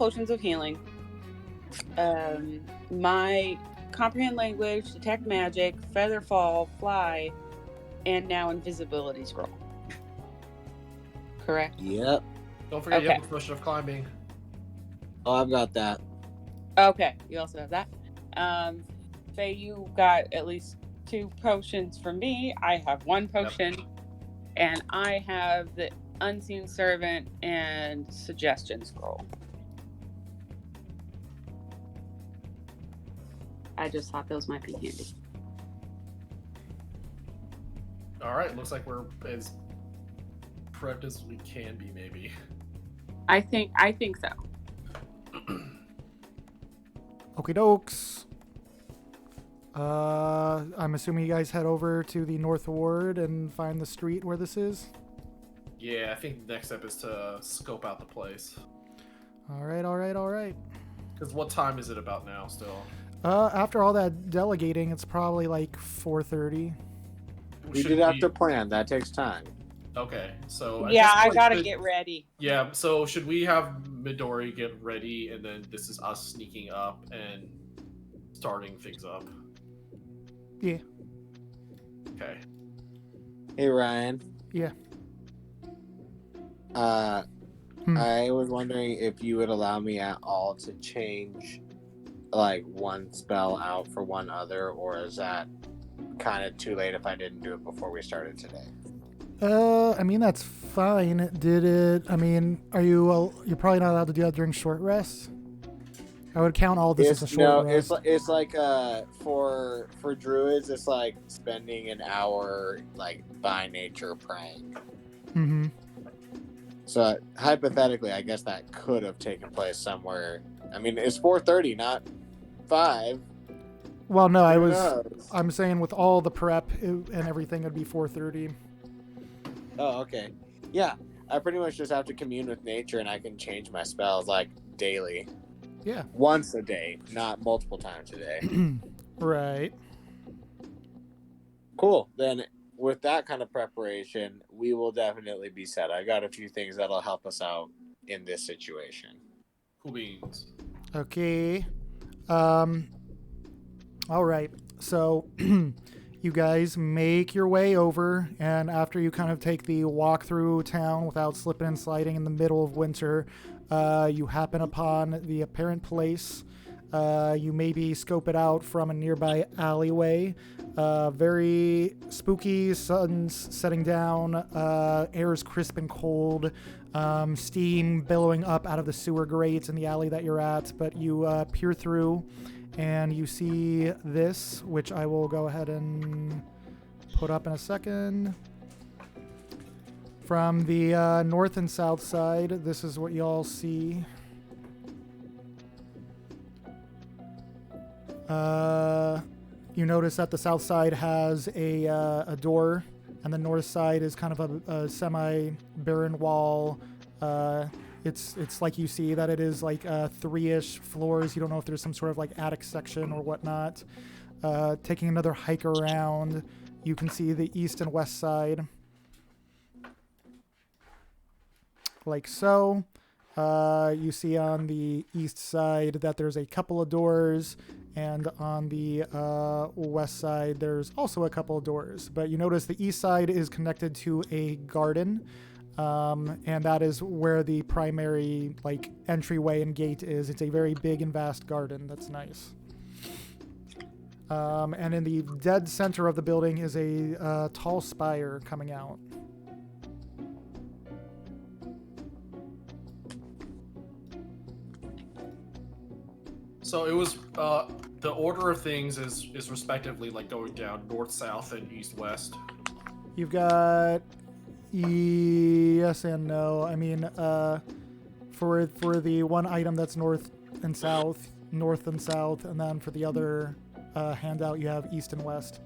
potions of healing. My comprehend language, detect magic, feather fall, fly, and now invisibility scroll. Correct? Yep. Don't forget you Okay. have the potion of climbing. Oh, I've got that. Okay, you also have that. Faye, you got at least 2 potions from me. I have 1 potion. Yep. And I have the Unseen Servant and Suggestion Scroll. I just thought those might be handy. Alright, looks like we're as prepped as we can be, maybe. I think so. Okie dokes. I'm assuming you guys head over to the North Ward and find the street where this is? Yeah, I think the next step is to scope out the place. Alright. Because what time is it about now still? After all that delegating, it's probably like 4:30. We did have to plan. That takes time. Okay, so... Yeah, I gotta get ready. Yeah, so should we have Midori get ready, and then this is us sneaking up and starting things up? Yeah. Okay. Hey, Ryan. Yeah. I was wondering if you would allow me at all to change, like, one spell out for one other, or is that kind of too late if I didn't do it before we started today? I mean, that's fine. You're probably not allowed to do that during short rests? I would count all this as a short rest. It's like for druids, it's like spending an hour like by nature praying. Mm-hmm. So hypothetically, I guess that could have taken place somewhere. I mean, it's 4:30, not 5. Well, no, I'm saying with all the prep and everything, it'd be 4:30. Oh, okay. Yeah, I pretty much just have to commune with nature, and I can change my spells like daily. Yeah. Once a day, not multiple times a day. Right. Cool. Then with that kind of preparation, we will definitely be set. I got a few things that'll help us out in this situation. Cool beans. Okay. All right. So you guys make your way over, and after you kind of take the walk through town without slipping and sliding in the middle of winter, you happen upon the apparent place. You maybe scope it out from a nearby alleyway. Very spooky, sun's setting down, air's crisp and cold, steam billowing up out of the sewer grates in the alley that you're at, but you peer through and you see this, which I will go ahead and put up in a second. From the north and south side, this is what y'all see. You notice that the south side has a door, and the north side is kind of a semi-barren wall. It's like you see that it is like 3-ish floors. You don't know if there's some sort of like attic section or whatnot. Taking another hike around, you can see the east and west side. Like so. You see on the east side that there's a couple of doors, and on the west side there's also a couple of doors. But you notice the east side is connected to a garden, and that is where the primary like entryway and gate is. It's a very big and vast garden. That's nice. And in the dead center of the building is a tall spire coming out. So it was the order of things is respectively like going down north, south, and east, west. You've got yes and no. I mean, for the one item that's north and south, and then for the other handout you have east and west.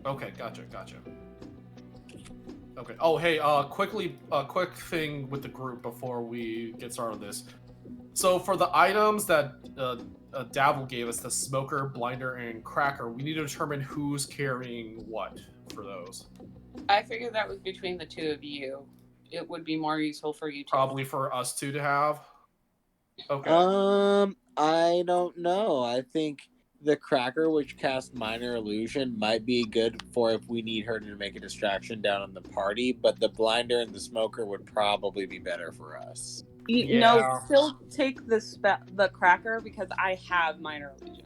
Okay, gotcha. Okay. Oh, hey, quick thing with the group before we get started on this. So for the items that Davil gave us, the smoker, blinder, and cracker, we need to determine who's carrying what for those. I figured that was between the two of you. It would be more useful for you to... Probably for us two to have. Okay. I don't know. I think the Cracker, which casts Minor Illusion, might be good for if we need her to make a distraction down in the party, but the Blinder and the Smoker would probably be better for us. No, Yeah. still take the Cracker because I have Minor Illusion.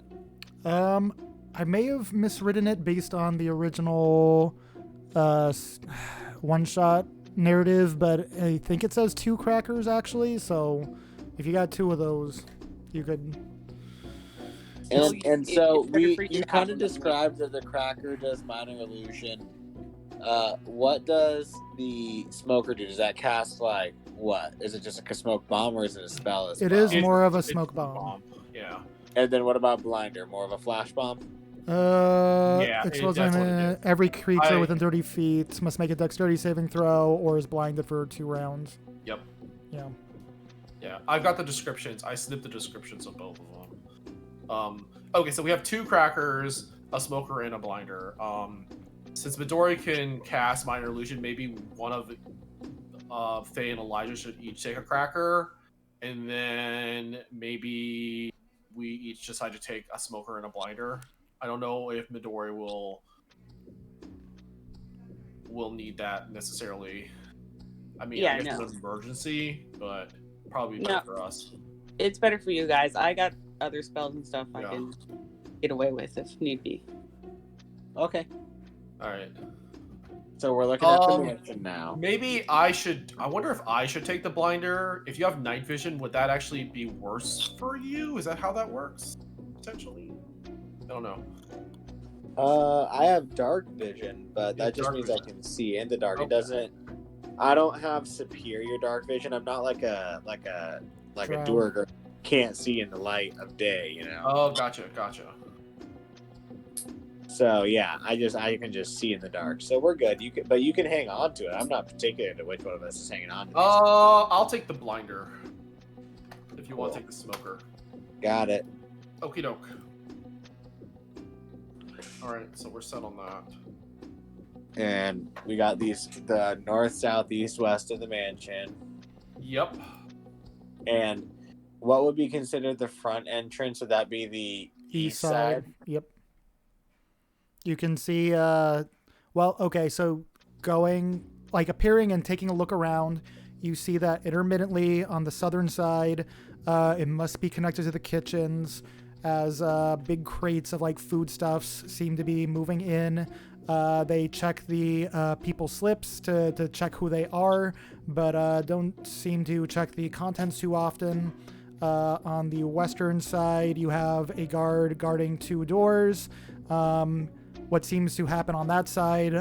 I may have miswritten it based on the original one-shot narrative, but I think it says 2 crackers actually. So if you got 2 of those, you could. And so it's better for you you to kind have of them. described that the Cracker does Minor Illusion. What does the Smoker do? Does that cast like what? Is it just a smoke bomb or is it a spell as It well? is more of a It's smoke bomb. Yeah. And then what about Blinder? More of a flash bomb? Yeah, Explodes that's what it on is. every creature I- within 30 feet must make a dexterity saving throw or is blinded for 2 rounds. Yep. Yeah. Yeah, I've got the descriptions. I snipped the descriptions of both of them. Okay, so we have 2 crackers, a smoker, and a blinder. Since Midori can cast Minor Illusion, maybe one of Faye and Elijah should each take a cracker, and then maybe we each decide to take a smoker and a blinder. I don't know if Midori will need that necessarily. I mean, Yeah, I guess no. it's an emergency, but probably No. better for us. It's better for you guys. I got other spells and stuff I Yeah. can get away with if need be. Okay. All right. So we're looking at the mansion now. Maybe I wonder if I should take the blinder. If you have night vision, would that actually be worse for you? Is that how that works? Potentially? I don't know. I have dark vision, but Yeah, that just dark means vision. I can see in the dark. Okay. It doesn't. I don't have superior dark vision. I'm not like a Drow. Duergar. Can't see in the light of day, you know. Oh, gotcha. So yeah, I can just see in the dark. So we're good. You can hang on to it. I'm not particular to which one of us is hanging on to. I'll take the blinder. If you want to Cool. take the smoker. Got it. Okie doke. All right, so we're set on that. And we got the north, south, east, west of the mansion. Yep. And what would be considered the front entrance? Would that be the east side? Yep. You can see, well, okay, so appearing and taking a look around, you see that intermittently on the southern side, it must be connected to the kitchens, as big crates of foodstuffs seem to be moving in. They check the people's slips to check who they are, but don't seem to check the contents too often. On the western side, you have a guard guarding 2 doors. What seems to happen on that side,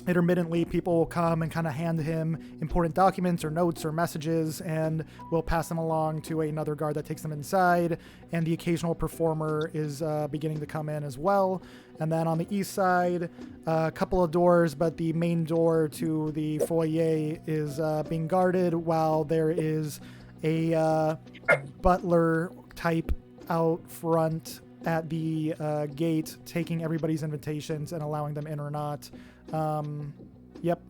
intermittently people will come and kind of hand him important documents or notes or messages and will pass them along to another guard that takes them inside, and the occasional performer is beginning to come in as well. And then on the east side, a couple of doors, but the main door to the foyer is being guarded, while there is a butler type out front at the gate taking everybody's invitations and allowing them in or not. Yep.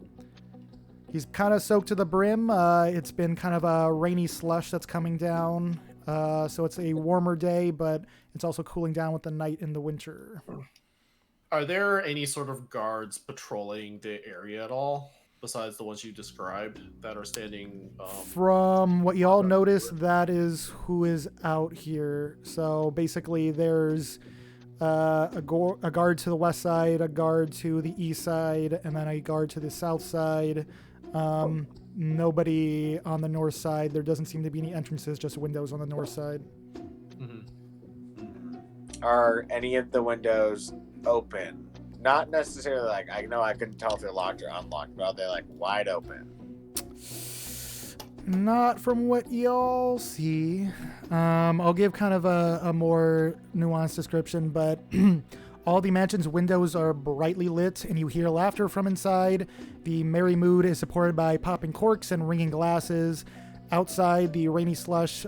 He's kind of soaked to the brim. It's been kind of a rainy slush that's coming down. So it's a warmer day, but it's also cooling down with the night in the winter. Are there any sort of guards patrolling the area at all, besides the ones you described that are standing? From what y'all notice, that is who is out here. So basically, there's a guard to the west side, a guard to the east side, and then a guard to the south side. Nobody on the north side. There doesn't seem to be any entrances, just windows on the north side. Are any of the windows open? Not necessarily I know I couldn't tell if they're locked or unlocked, but are they wide open? Not from what y'all see. I'll give kind of a more nuanced description, but all the mansion's windows are brightly lit, and you hear laughter from inside. The merry mood is supported by popping corks and ringing glasses. Outside, the rainy slush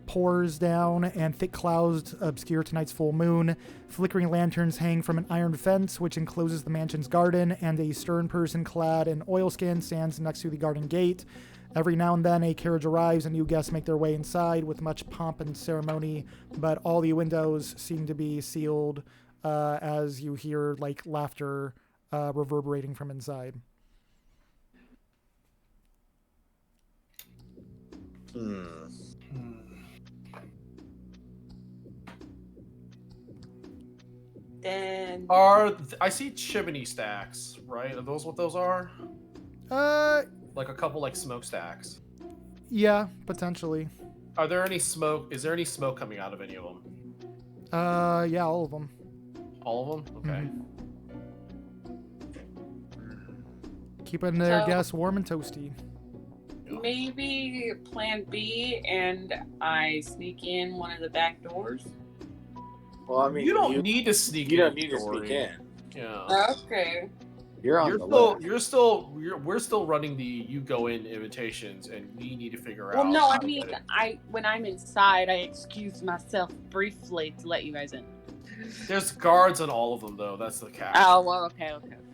pours down, and thick clouds obscure tonight's full moon. Flickering lanterns hang from an iron fence, which encloses the mansion's garden, and a stern person clad in oilskin stands next to the garden gate. Every now and then a carriage arrives and new guests make their way inside with much pomp and ceremony, but all the windows seem to be sealed as you hear like laughter reverberating from inside. Then I see chimney stacks, right? Are those what those are? Like a couple like smokestacks. Yeah, potentially. Are there any smoke? Is there any smoke coming out of any of them? Yeah, all of them. All of them? Okay. Keeping their So- guests warm and toasty. maybe plan B, and I sneak in one of the back doors. Well, I mean, You don't need to sneak in. You don't need to Dory. sneak in. Yeah. Okay. You're on You're the still, list. you're still, we're still running the you go in invitations, and we need to figure Well, out. no, how I to mean, get it. when I'm inside, I excuse myself briefly to let you guys in. There's guards on all of them, though. That's the catch. Oh, well, okay.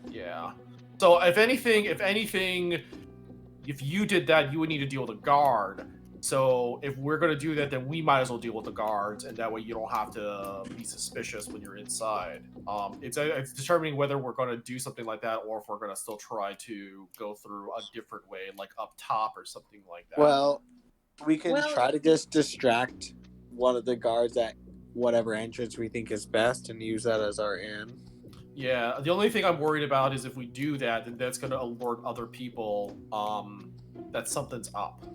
Yeah. So if anything, if you did that, you would need to deal with a guard. So if we're gonna do that, then we might as well deal with the guards, and that way you don't have to be suspicious when you're inside. It's determining whether we're gonna do something like that, or if we're gonna still try to go through a different way, like up top or something like that. Well, we can Well- try to just distract one of the guards at whatever entrance we think is best and use that as our in. Yeah, the only thing I'm worried about is if we do that, then that's going to alert other people that something's up.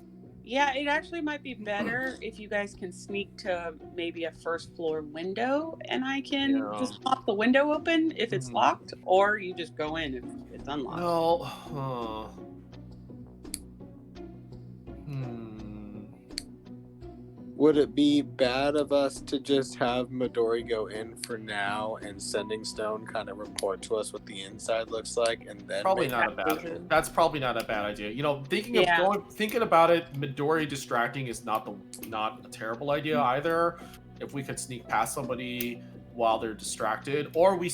Yeah, it actually might be better if you guys can sneak to maybe a first floor window, and I can Yeah. just pop the window open if it's Mhm. locked, or you just go in if it's unlocked. No. Would it be bad of us to just have Midori go in for now and Sending Stone kind of report to us what the inside looks like, and then Probably make not a that bad. decision? That's probably not a bad idea. You know, Yeah. thinking about it, Midori distracting is not a terrible idea either. If we could sneak past somebody while they're distracted, or we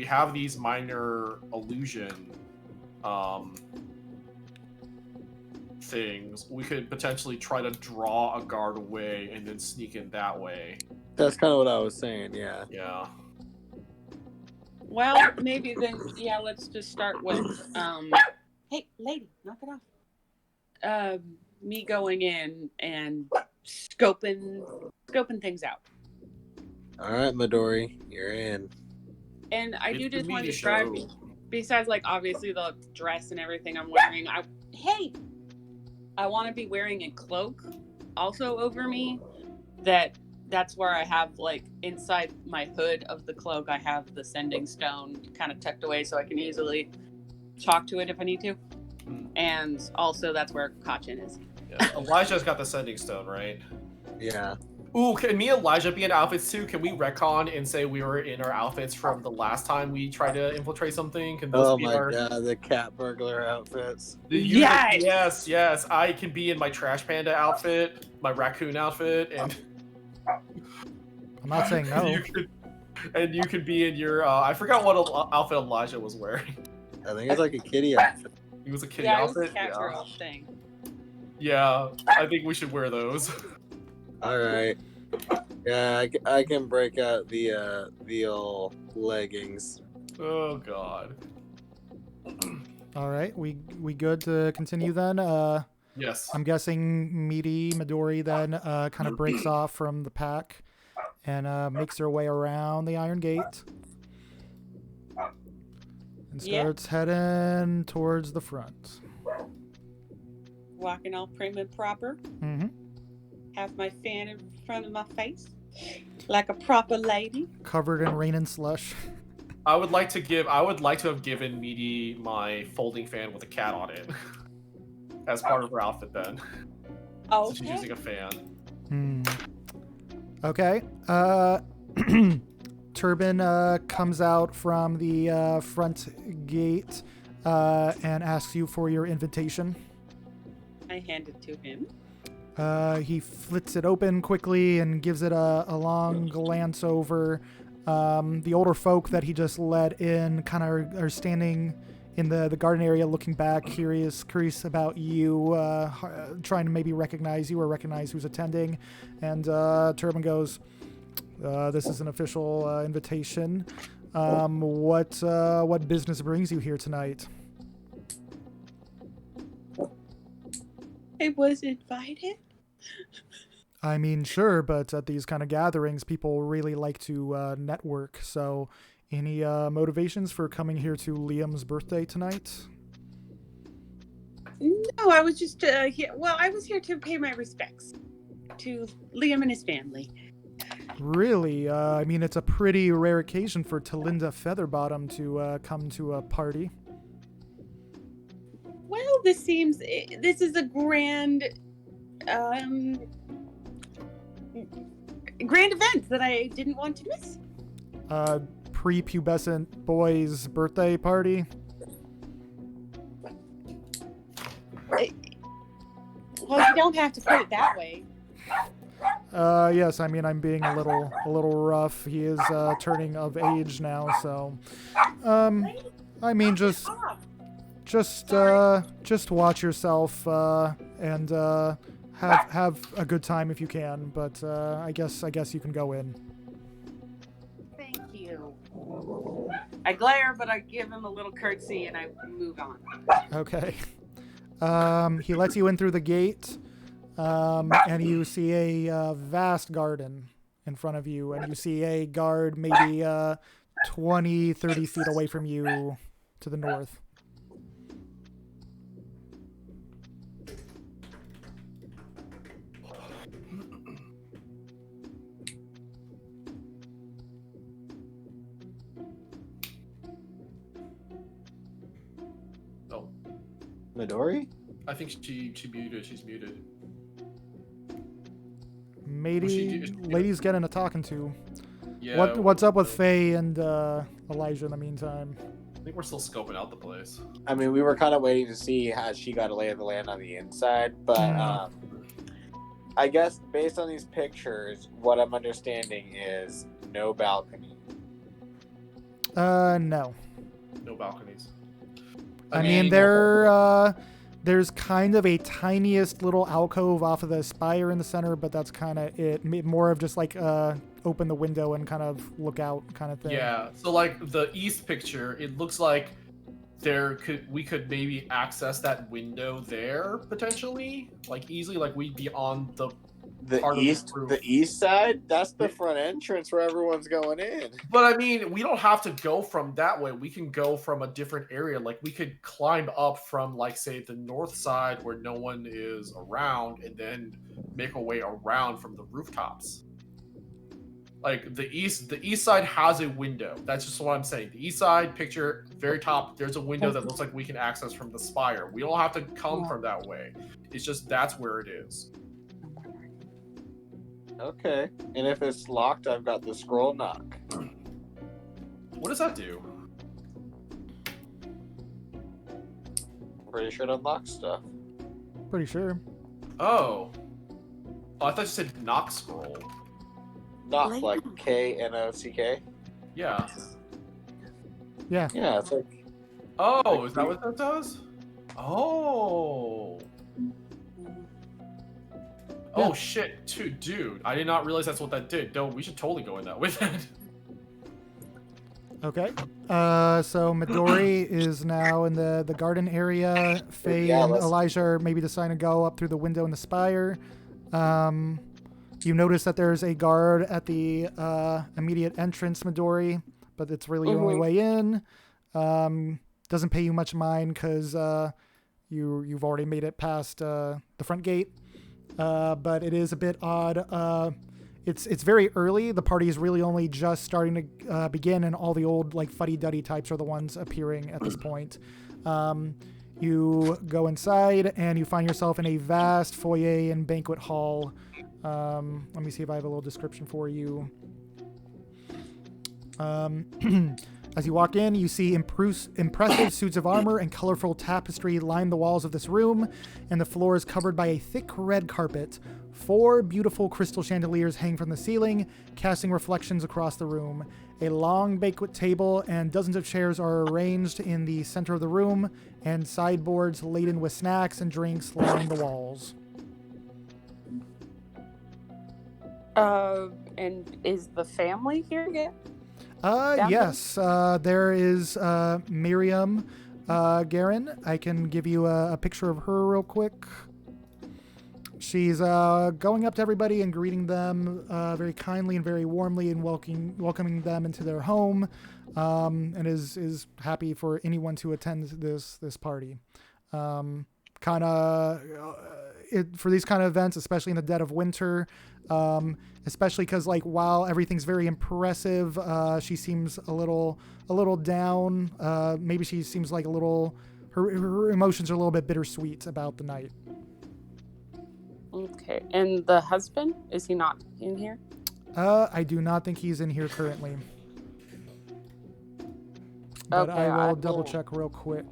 have these minor illusion things. We could potentially try to draw a guard away and then sneak in that way. That's kind of what I was saying. Yeah. Yeah. Well, maybe then, yeah, let's just start with, hey, lady, knock it off. Me going in and scoping things out. All right, Midori, you're in. And I It's do the just want to media describe, show. besides, like, obviously the dress and everything I'm wearing, I want to be wearing a cloak also over me. That's where I have, like, inside my hood of the cloak, I have the Sending Stone kind of tucked away so I can easily talk to it if I need to. And also that's where Kachin is. Yeah. Elijah's got the Sending Stone, right? Yeah. Ooh, can me and Elijah be in outfits too? Can we retcon and say we were in our outfits from the last time we tried to infiltrate something? Can those Oh be my our... god, the cat burglar outfits. Yes! Yes. I can be in my Trash Panda outfit, my raccoon outfit, and I'm not saying no. you could be in your. I forgot what outfit Elijah was wearing. I think it's like a kitty outfit. He was a kitty Yeah, it was outfit. a cat girl thing. Yeah, I think we should wear those. All right. Yeah, I can break out the old leggings. Oh God. All right, we good to continue then? Yes. I'm guessing Meaty Midori then kind of breaks off from the pack and makes her way around the Iron Gate and starts heading towards the front. Walking all prim and proper. Mm-hmm. Have my fan in front of my face. Like a proper lady. Covered in rain and slush. I would like to have given Meaty my folding fan with a cat on it as part of her outfit then. Oh, So she's using a fan. Okay. Turban comes out from the front gate and asks you for your invitation. I hand it to him. He flits it open quickly and gives it a long glance over. The older folk that he just let in kind of are standing in the garden area, looking back, curious about you, trying to maybe recognize you or recognize who's attending. And Turban goes, "This is an official invitation. What business brings you here tonight?" I was invited. I mean, sure, but at these kind of gatherings, people really like to network. So, any motivations for coming here to Liam's birthday tonight? No, I was just here. Well, I was here to pay my respects to Liam and his family. Really? I mean, it's a pretty rare occasion for Talinda Featherbottom to come to a party. Well, this is a grand event that I didn't want to miss. Prepubescent boy's birthday party? Well, you don't have to put it that way. Yes, I mean, I'm being a little rough. He is turning of age now, so I mean, just watch yourself and have a good time if you can. But I guess you can go in. Thank you. I glare, but I give him a little curtsy and I move on. Okay. He lets you in through the gate, and you see a vast garden in front of you, and you see a guard maybe 20, 30 feet away from you to the north. Oh, Midori? I think she muted. She's muted. Maybe ladies getting a talking to. Yeah. What's up with Faye and Elijah in the meantime? I think we're still scoping out the place. I mean, we were kind of waiting to see how she got a lay of the land on the inside, but I guess based on these pictures, what I'm understanding is no balcony. No. No balconies. I mean, there's kind of a tiniest little alcove off of the spire in the center, but that's kind of it. More of just like open the window and kind of look out kind of thing. Yeah. So like the east picture, it looks like we could maybe access that window there potentially, like easily, like we'd be on the east side. That's the front entrance where everyone's going in. But I mean, we don't have to go from that way. We can go from a different area. Like we could climb up from, like, say, the north side where no one is around, and then make a way around from the rooftops. Like the east side has a window. That's just what I'm saying. The east side picture, very top, there's a window that looks like we can access from the spire. We don't have to come from that way. It's just that's where it is. Okay. And if it's locked, I've got the scroll knock. What does that do? Pretty sure it unlocks stuff. Pretty sure. Oh, I thought you said knock scroll. Knock, like Knock. Yeah. Yeah. Yeah, it's like... Oh, is that what that does? Oh. Oh shit, dude! I did not realize that's what that did. No, we should totally go in that with it. Okay. So Midori is now in the garden area. Faye and Elijah are maybe deciding to go up through the window in the spire. You notice that there's a guard at the immediate entrance, Midori, but it's really your only way in. Doesn't pay you much mind because you've already made it past the front gate. But it is a bit odd. It's very early. The party is really only just starting to begin, and all the old like fuddy-duddy types are the ones appearing at this point. You go inside, and you find yourself in a vast foyer and banquet hall. Let me see if I have a little description for you. As you walk in, you see impressive suits of armor and colorful tapestry line the walls of this room, and the floor is covered by a thick red carpet. 4 beautiful crystal chandeliers hang from the ceiling, casting reflections across the room. A long banquet table and dozens of chairs are arranged in the center of the room, and sideboards laden with snacks and drinks line the walls. And is the family here yet? Yes. There is Miriam Garin. I can give you a picture of her real quick. She's going up to everybody and greeting them very kindly and very warmly and welcoming them into their home, and is happy for anyone to attend this party. For these kind of events, especially in the dead of winter, especially because like while everything's very impressive, she seems a little down. Maybe she seems like her emotions are a little bit bittersweet about the night. Okay, and the husband, is he not in here? I do not think he's in here currently. But Okay, I will double check real quick.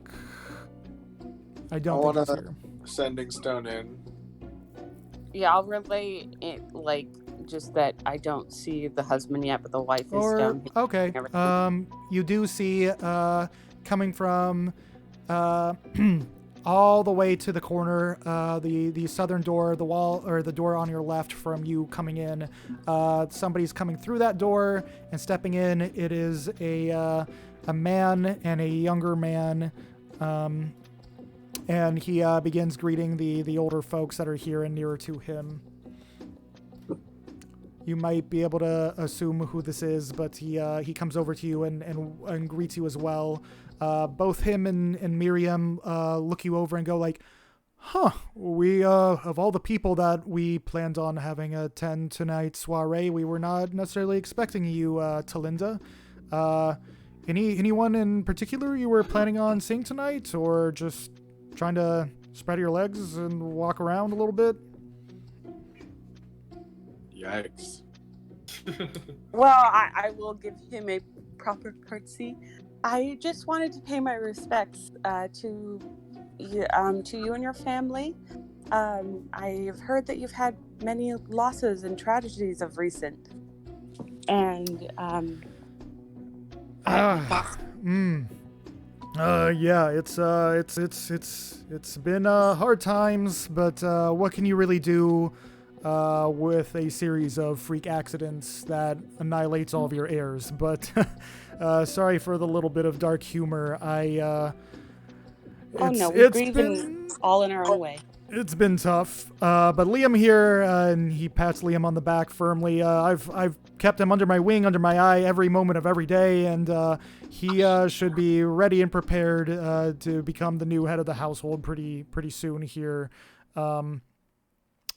I don't think he's here. Sending stone in. Yeah, I'll relay it, like, just that I don't see the husband yet, but the wife is down here. Okay. You do see coming from all the way to the corner, the southern door, the wall, or the door on your left from you coming in. Somebody's coming through that door and stepping in. It is a man and a younger man. And he begins greeting the older folks that are here and nearer to him. You might be able to assume who this is, but he comes over to you and greets you as well. Both him and Miriam look you over and go like, "Huh, we of all the people that we planned on having attend tonight's soiree, we were not necessarily expecting you, Talinda. Anyone in particular you were planning on seeing tonight, or just trying to spread your legs and walk around a little bit?" Yikes. Well, I will give him a proper courtesy. I just wanted to pay my respects to you and your family. I've heard that you've had many losses and tragedies of recent, and yeah, it's been hard times, but what can you really do with a series of freak accidents that annihilates all of your heirs? But sorry for the little bit of dark humor. we're grieving all in our own way. It's been tough, but Liam here, and he pats Liam on the back firmly. I've kept him under my wing, under my eye, every moment of every day, and he should be ready and prepared to become the new head of the household pretty soon here.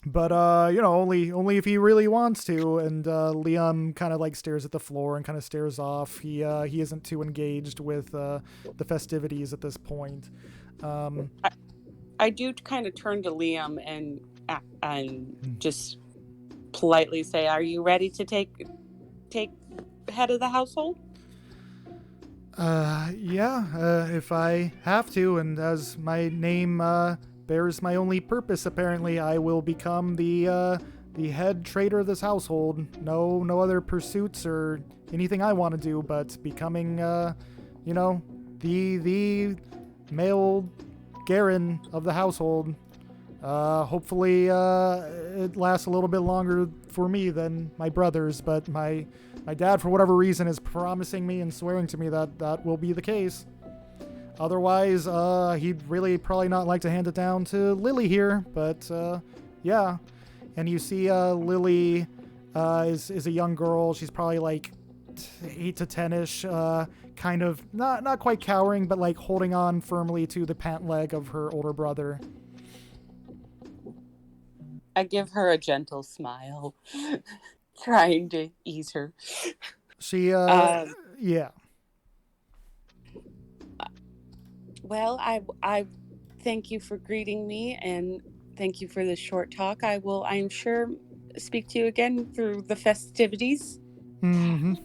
But only if he really wants to. And Liam kind of like stares at the floor and kind of stares off. He isn't too engaged with the festivities at this point. I do kind of turn to Liam and just politely say, "Are you ready to take head of the household?" Yeah, if I have to, and as my name bears my only purpose, apparently, I will become the head trader of this household. No other pursuits or anything I want to do, but becoming, the male Garen of the household. Hopefully, it lasts a little bit longer for me than my brothers, but my dad, for whatever reason, is promising me and swearing to me that will be the case. Otherwise, he'd really probably not like to hand it down to Lily here, but yeah. And you see Lily is a young girl. She's probably like 8 to 10-ish, kind of not quite cowering, but like holding on firmly to the pant leg of her older brother. I give her a gentle smile, trying to ease her. She, yeah. Well, I thank you for greeting me, and thank you for this short talk. I'm sure, speak to you again through the festivities. Mm-hmm.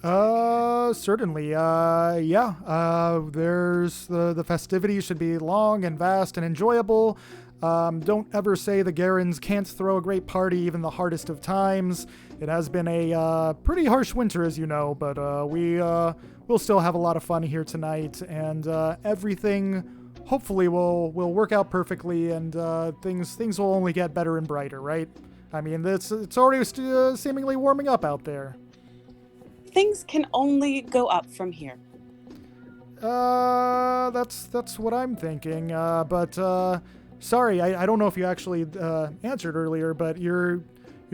Certainly. Yeah. There's the festivities should be long and vast and enjoyable. Don't ever say the Garens can't throw a great party even the hardest of times. It has been a pretty harsh winter, as you know, but we'll still have a lot of fun here tonight, and everything hopefully will work out perfectly, and things will only get better and brighter, right? I mean, it's already seemingly warming up out there. Things can only go up from here. That's what I'm thinking. But sorry, I don't know if you actually answered earlier, but you're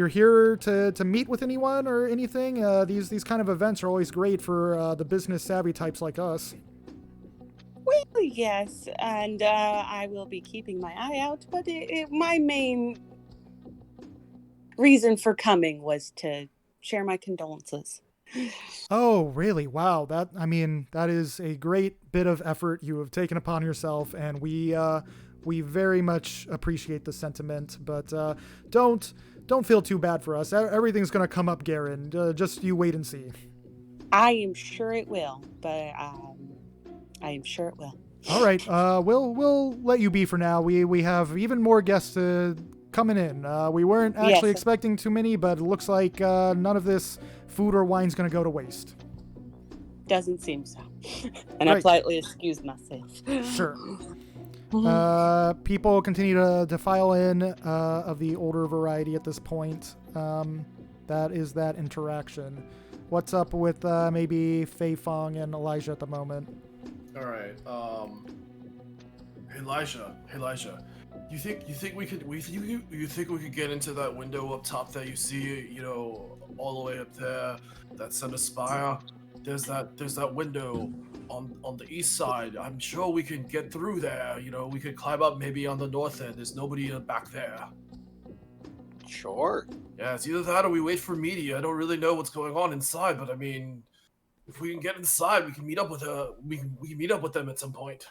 here to meet with anyone or anything. These kind of events are always great for the business savvy types like us. Well, yes, and I will be keeping my eye out, but my main reason for coming was to share my condolences. Oh, really? Wow. That is a great bit of effort you have taken upon yourself, and we very much appreciate the sentiment. But don't feel too bad for us. Everything's gonna come up, Garen. Just you wait and see. I am sure it will, but I am sure it will. All right. We'll let you be for now. We have even more guests coming in. We weren't actually expecting too many, but it looks like none of this food or wine's going to go to waste. Doesn't seem so. And Right. I politely excuse myself. Sure. People continue to file in of the older variety at this point. That is that interaction. What's up with maybe Fei Fong and Elijah at the moment? All right. Elijah. You think we could get into that window up top that you see, all the way up there, that center spire? There's that window on the east side. I'm sure we can get through there. We could climb up maybe on the north end. There's nobody back there. Sure. Yeah, it's either that or we wait for media. I don't really know what's going on inside, but I mean, if we can get inside, we can meet up with we can meet up with them at some point.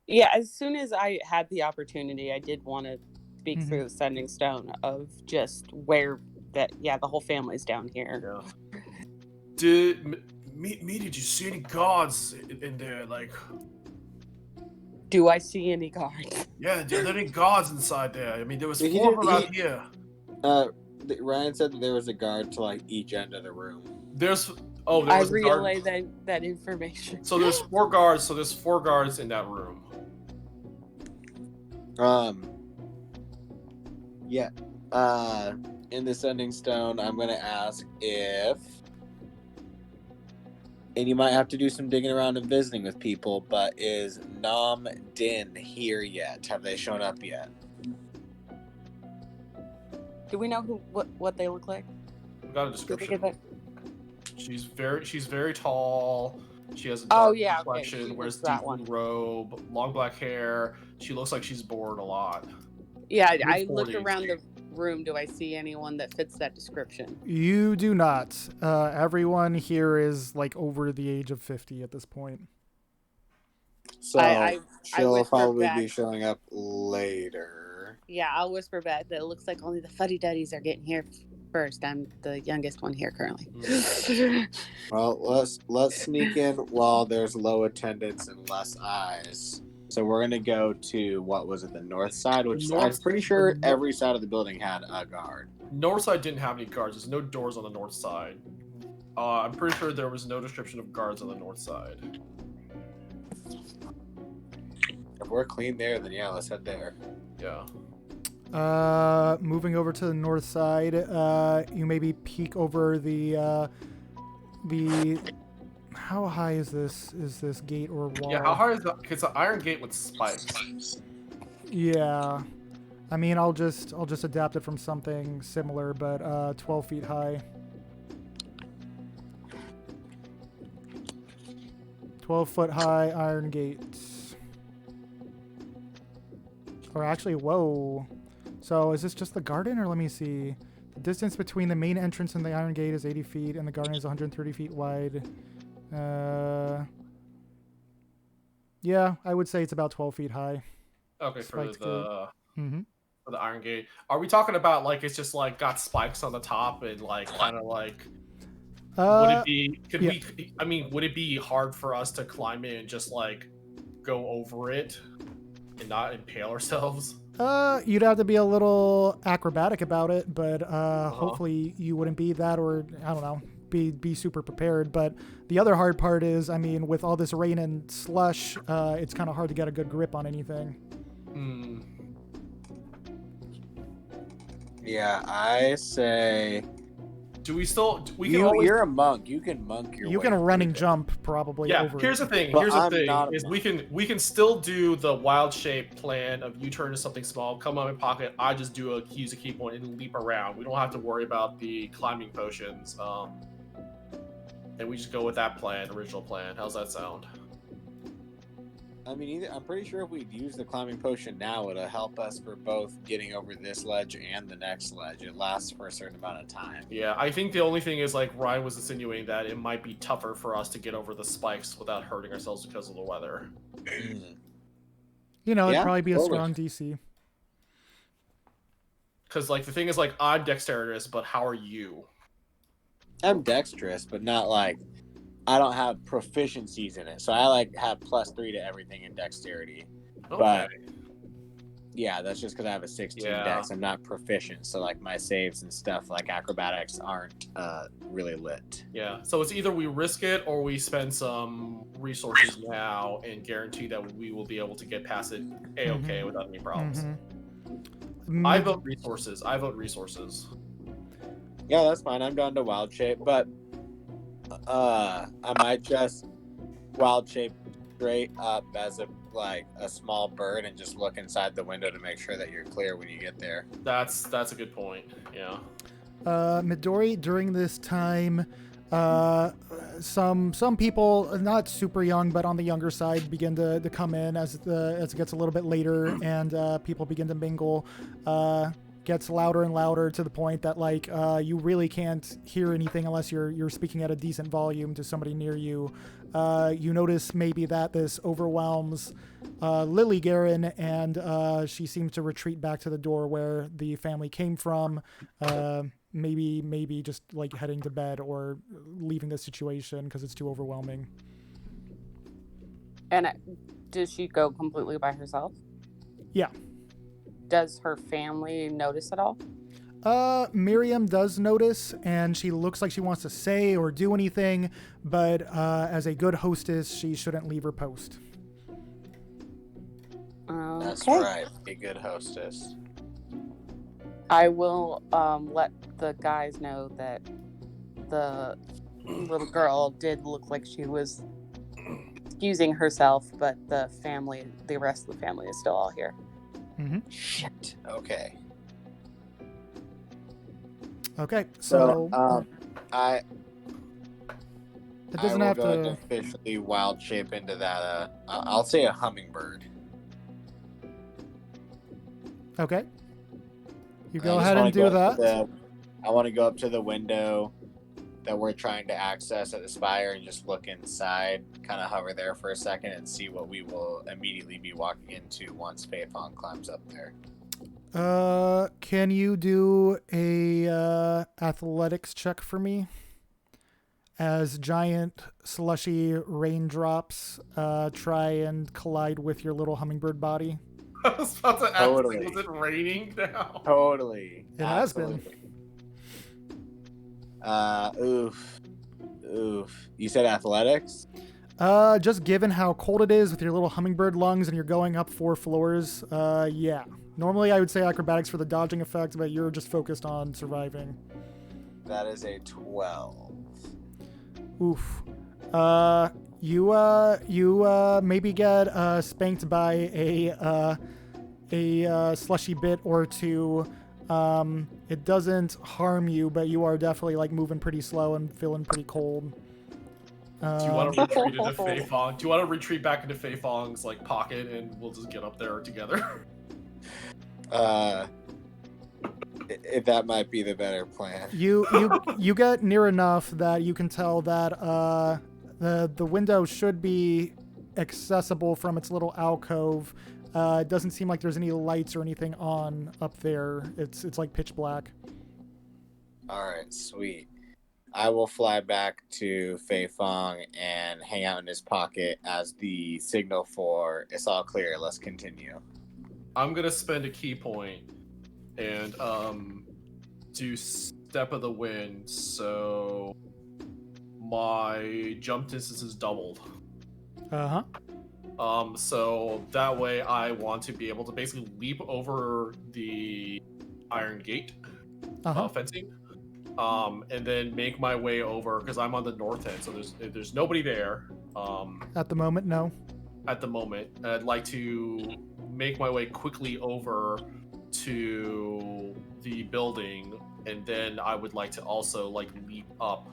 Yeah, as soon as I had the opportunity, I did want to speak through the sending stone of just where the whole family's down here. Yeah. Did you see any guards in there? Like, do I see any guards? Yeah, are there any guards inside there? I mean, there was 4 of them out here. Ryan said that there was a guard to like each end of the room. I relay that information. So there's 4 guards. So there's 4 guards in that room. Yeah. In the sending stone, I'm gonna ask if, and you might have to do some digging around and visiting with people, but is Nam Din here yet? Have they shown up yet? Do we know what they look like? We got a description. She's very tall. She has a dark complexion, wears deep blue robe, long black hair. She looks like she's bored a lot. Yeah, I look around the room. Do I see anyone that fits that description? You do not. Everyone here is like over the age of 50 at this point. So she'll probably be showing up later. Yeah, I'll whisper back that it looks like only the fuddy-duddies are getting here first. I'm the youngest one here currently. Well, let's sneak in while there's low attendance and less eyes. So we're gonna go to, what was it, the north side, which I'm pretty sure every side of the building had a guard. North side didn't have any guards. There's no doors on the north side. I'm pretty sure there was no description of guards on the north side. If we're clean there, then yeah, let's head there. Yeah. Moving over to the north side, you maybe peek over the how high is this gate or wall? Yeah, how high is that? It's an iron gate with spikes. Yeah, I mean, I'll just adapt it from something similar, but 12 feet high. 12-foot high iron gates. Or actually, whoa. So is this just the garden, or let me see. The distance between the main entrance and the iron gate is 80 feet, and the garden is 130 feet wide. Yeah, I would say it's about 12 feet high. Okay, for the iron gate. Are we talking about like it's just like got spikes on the top and like kind of like Would it be? Could yeah. we? I mean, would it be hard for us to climb in and just like go over it and not impale ourselves? You'd have to be a little acrobatic about it, but hopefully you wouldn't be that, or I don't know, be super prepared. But the other hard part is, I mean, with all this rain and slush, it's kind of hard to get a good grip on anything. Hmm. Yeah, I say Do we still? We can always. you're a monk. You can monk your You way can running through jump probably Yeah. over Here's it. the thing. But Here's the I'm thing. not a Is monk. we can still do the wild shape plan of you turn into something small, come out of my pocket. I just use a key point and leap around. We don't have to worry about the climbing potions. And we just go with that plan, original plan. How's that sound? I mean, I'm pretty sure if we use the climbing potion now, it'll help us for both getting over this ledge and the next ledge. It lasts for a certain amount of time. Yeah, I think the only thing is like Ryan was insinuating that it might be tougher for us to get over the spikes without hurting ourselves because of the weather. You know, it'd Yeah, probably be a totally. strong DC. Because like the thing is like I'm dexterous, but how are you? I'm dexterous, but not like I don't have proficiencies in it. So I like have +3 to everything in dexterity. Okay. But yeah, that's just because I have a 16 Yeah. dex. I'm not proficient, so like my saves and stuff like acrobatics aren't really lit. Yeah, so it's either we risk it or we spend some resources now and guarantee that we will be able to get past it a-okay without any problems. I vote resources. Yeah, that's fine. I'm down to wild shape, but I might just wild shape straight up as a small bird and just look inside the window to make sure that you're clear when you get there. That's a good point. Yeah. Midori, during this time, some people, not super young, but on the younger side, begin to come in as it gets a little bit later, and people begin to mingle. Gets louder and louder to the point that like you really can't hear anything unless you're speaking at a decent volume to somebody near you. You notice maybe that this overwhelms Lily Guerin, and she seems to retreat back to the door where the family came from. Maybe just like heading to bed or leaving the situation because it's too overwhelming. And does she go completely by herself? Yeah. Does her family notice at all? Miriam does notice, and she looks like she wants to say or do anything, but as a good hostess, she shouldn't leave her post. That's right. A good hostess. I will let the guys know that the little girl did look like she was excusing herself, but the rest of the family is still all here. Shit. Okay. Okay, so it doesn't have go to officially wild shape into that. I'll say a hummingbird. Okay. You go ahead and do that. I want to go up to the window that we're trying to access at the spire and just look inside, kind of hover there for a second and see what we will immediately be walking into once Faithon climbs up there. Can you do a athletics check for me? As giant slushy raindrops try and collide with your little hummingbird body. I was about to ask, Totally. is it raining now? Totally. It has been. Oof. You said athletics? Just given how cold it is with your little hummingbird lungs and you're going up 4 floors, yeah. Normally I would say acrobatics for the dodging effect, but you're just focused on surviving. That is a 12. Oof. You maybe get spanked by a slushy bit or two. It doesn't harm you, but you are definitely like moving pretty slow and feeling pretty cold. Do you want to retreat into Faithong? Do you want to retreat back into Faithong's like pocket and we'll just get up there together? If that might be the better plan. You get near enough that you can tell that the window should be accessible from its little alcove. It doesn't seem like there's any lights or anything on up there. It's like pitch black. All right, sweet. I will fly back to Fei Fong and hang out in his pocket as the signal for it's all clear. Let's continue. I'm gonna spend a key point and do Step of the Wind, so my jump distance is doubled. Uh-huh. So that way I want to be able to basically leap over the iron gate fencing, and then make my way over because I'm on the north end, so there's nobody there. At the moment, no. At the moment, I'd like to make my way quickly over to the building, and then I would like to also like leap up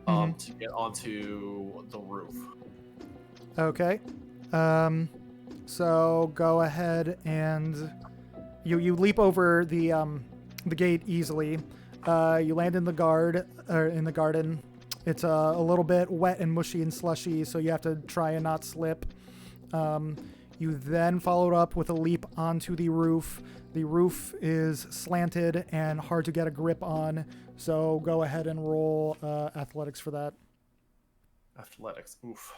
to get onto the roof. Okay. So go ahead and you leap over the gate easily. You land in the garden. It's a little bit wet and mushy and slushy, so you have to try and not slip. You then followed up with a leap onto the roof. The roof is slanted and hard to get a grip on, so go ahead and roll athletics for that. Athletics, oof.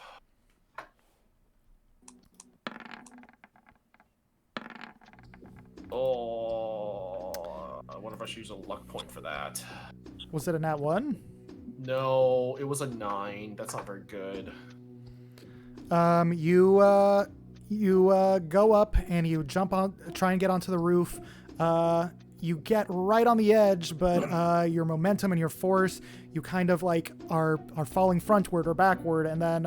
Oh, I wonder if I should use a luck point for that. Was it a nat 1? No, it was a 9. That's not very good. You go up and you jump on, try and get onto the roof. You get right on the edge, but your momentum and your force, you kind of like are falling frontward or backward, and then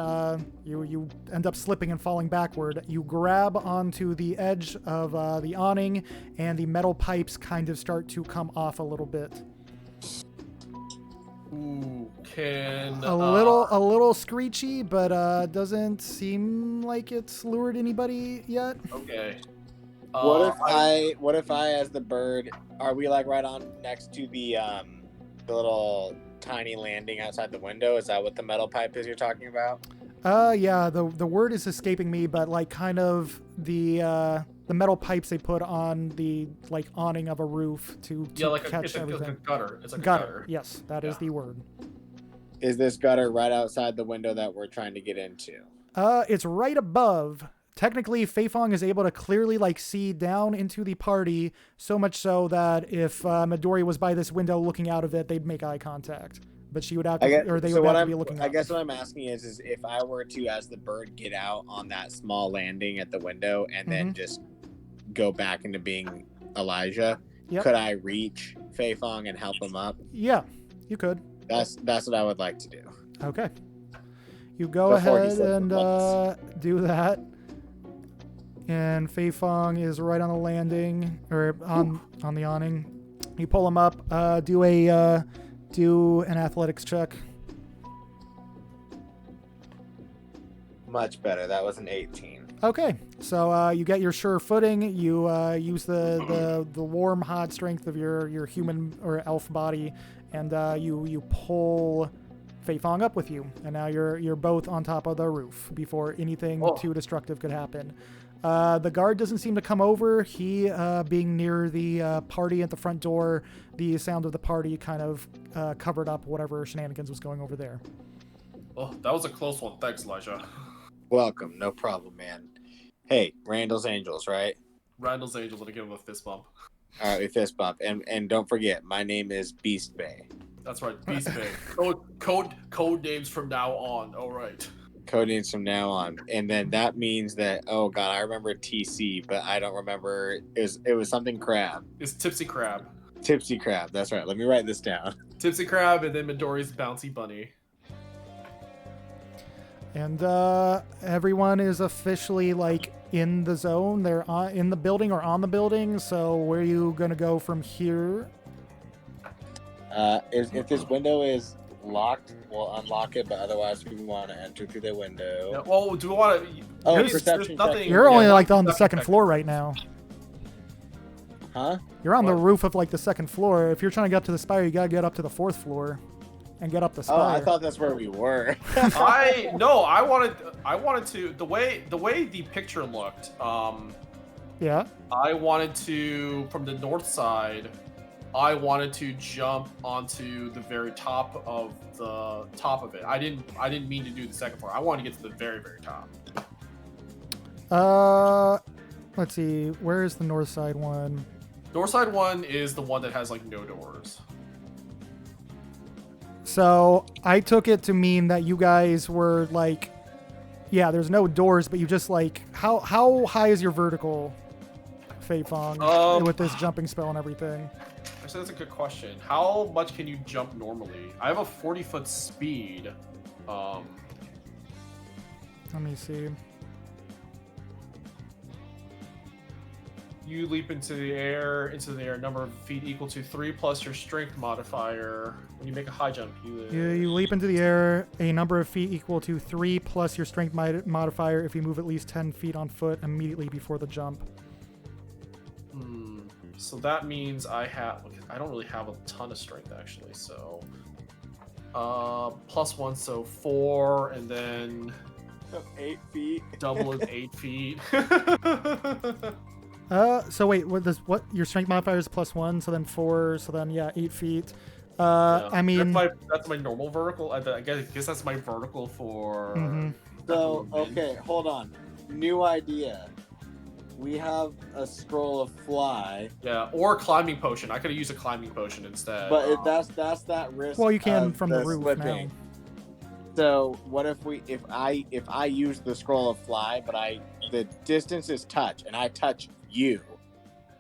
you end up slipping and falling backward. You grab onto the edge of the awning, and the metal pipes kind of start to come off a little bit. Ooh, can A little screechy, but doesn't seem like it's lured anybody yet. Okay. What if I, as the bird, are we like right on next to the little tiny landing outside the window? Is that what the metal pipe is you're talking about? Yeah, the word is escaping me, but like kind of the metal pipes they put on the like awning of a roof to catch everything. It's a gutter. It's a gutter. Yes, that is the word. Is this gutter right outside the window that we're trying to get into? It's right above. Technically, Fei Fong is able to clearly like see down into the party, so much so that if Midori was by this window looking out of it, they'd make eye contact. But she would have to, they would have to be looking up. I guess what I'm asking is if I were to, as the bird, get out on that small landing at the window and then just go back into being Elijah, could I reach Fei Fong and help him up? Yeah, you could. That's what I would like to do. Okay. You go ahead and do that. And Fei Fong is right on the landing, or on the awning. You pull him up. Do an athletics check. Much better. That was an 18. Okay, so you get your sure footing. You use the warm, hot strength of your human or elf body, and you pull Fei Fong up with you. And now you're both on top of the roof before anything too destructive could happen. The guard doesn't seem to come over. He, being near the party at the front door, the sound of the party kind of covered up whatever shenanigans was going over there. Oh, that was a close one. Thanks, Elijah. Welcome. No problem, man. Hey, Randall's Angels, right? Randall's Angels. Let me give him a fist bump. All right, we fist bump. And don't forget, my name is Beast Bay. That's right, Beast Bay. Code names from now on. All right. Code names from now on, and then that means that I remember TC, but I don't remember. It was something crab. It's Tipsy Crab. Tipsy Crab. That's right. Let me write this down. Tipsy Crab, and then Midori's Bouncy Bunny. And everyone is officially like in the zone. They're in the building or on the building. So where are you gonna go from here? If this window is locked, we'll unlock it, but otherwise we want to enter through the window. Yeah, well, do we want to? Perception check. You're only like on the second floor right now. Huh? You're on the roof of like the second floor. If you're trying to get up to the spire, you gotta get up to the fourth floor and get up the spire. Oh, I thought that's where we were. I wanted to the way the picture looked. Yeah. I wanted to from the north side I wanted to jump onto the very top of it. I didn't mean to do the second floor. I wanted to get to the very, very top. Let's see. Where is the north side one? North side one is the one that has like no doors. So I took it to mean that you guys were like, yeah, there's no doors, but you just like, how high is your vertical, Fei Fong, with this jumping spell and everything? Actually, that's a good question. How much can you jump normally? I have a 40-foot speed. Let me see. You leap into the air, number of feet equal to 3 plus your strength modifier. When you make a high jump, You leap into the air a number of feet equal to 3 plus your strength modifier if you move at least 10 feet on foot immediately before the jump. So that means I don't really have a ton of strength actually. So, +1, so 4, and then 8 feet. Double is 8 feet. So wait, what your strength modifier is +1, so then 4, so then yeah, 8 feet. Yeah. I mean, that's my normal vertical. I guess that's my vertical for. Mm-hmm. So okay, hold on. New idea. We have a scroll of fly. Yeah, or climbing potion. I could have used a climbing potion instead. But that's that risk. well, you can of from the roof slipping. now. So what if I use the scroll of fly, but the distance is touch, and I touch you,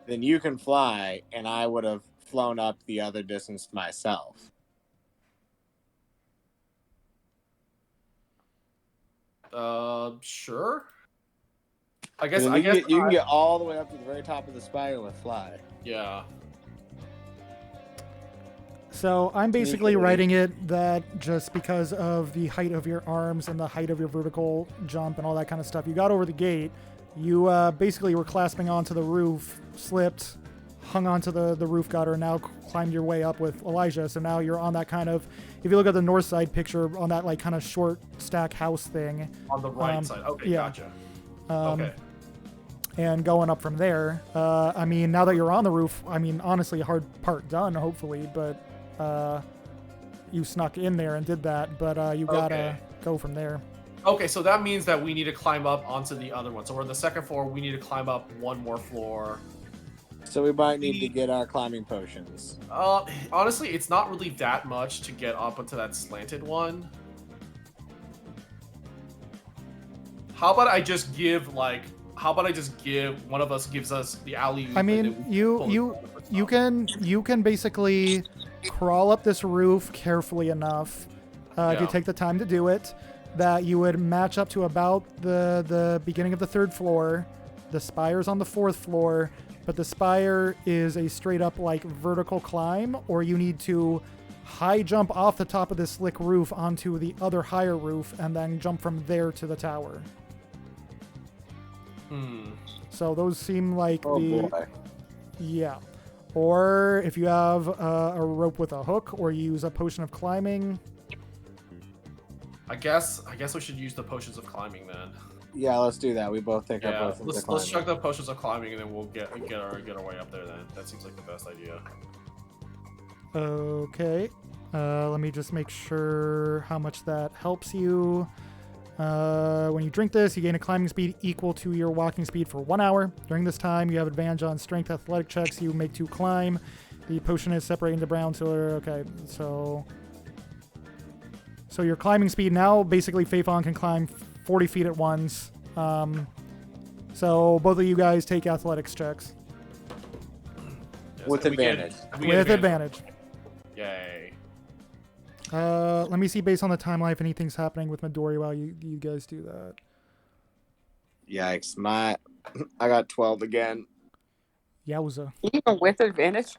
then you can fly, and I would have flown up the other distance myself. Sure. I guess you can get all the way up to the very top of the spire with fly. Yeah. So I'm basically writing it that just because of the height of your arms and the height of your vertical jump and all that kind of stuff, you got over the gate, you basically were clasping onto the roof, slipped, hung onto the roof gutter, and now climbed your way up with Elijah. So now you're on that kind of, if you look at the north side picture, on that like kind of short stack house thing. On the right side. Okay, yeah. Gotcha. Okay. And going up from there. I mean, now that you're on the roof, I mean, honestly, hard part done, hopefully, but you snuck in there and did that, but you gotta go from there. Okay, so that means that we need to climb up onto the other one. So we're on the second floor. We need to climb up one more floor. So we might need to get our climbing potions. Honestly, it's not really that much to get up onto that slanted one. How about I just give one of us gives us the alley. I mean, you can basically crawl up this roof carefully enough if you take the time to do it, that you would match up to about the beginning of the third floor. The spire's on the fourth floor, but the spire is a straight up like vertical climb, or you need to high jump off the top of this slick roof onto the other higher roof and then jump from there to the tower. So those seem like boy. Yeah. Or if you have a rope with a hook, or you use a potion of climbing. I guess we should use the potions of climbing then. Yeah, let's do that. We both take our potions of climbing. Let's chuck the potions of climbing, and then we'll get our way up there. Then that seems like the best idea. Okay. Let me just make sure how much that helps you. When you drink this, you gain a climbing speed equal to your walking speed for 1 hour. During this time, you have advantage on strength athletic checks. You make 2 climb. The potion is separated into brown, silver. Okay, so your climbing speed now, basically, Feifong can climb 40 feet at once. So both of you guys take athletics checks. Yes, with advantage. With advantage. Yay. Let me see based on the timeline if anything's happening with Midori while you guys do that. Yikes. I got 12 again. Yowza. Even with advantage?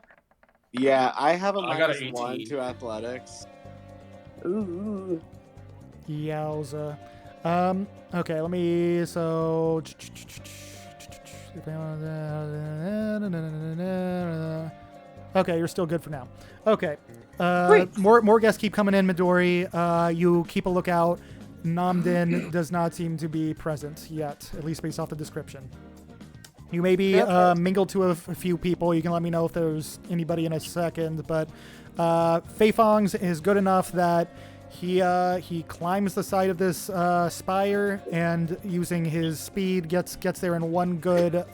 Yeah, I have a I got minus an 1 18. to athletics. Ooh. Yowza. Okay, let me, so... Okay, you're still good for now. Okay. More guests keep coming in, Midori. You keep a lookout. Namdin does not seem to be present yet, at least based off the description. You maybe Yep. mingle to a few people. You can let me know if there's anybody in a second. But Fei Fong's is good enough that he climbs the side of this spire and using his speed gets there in one good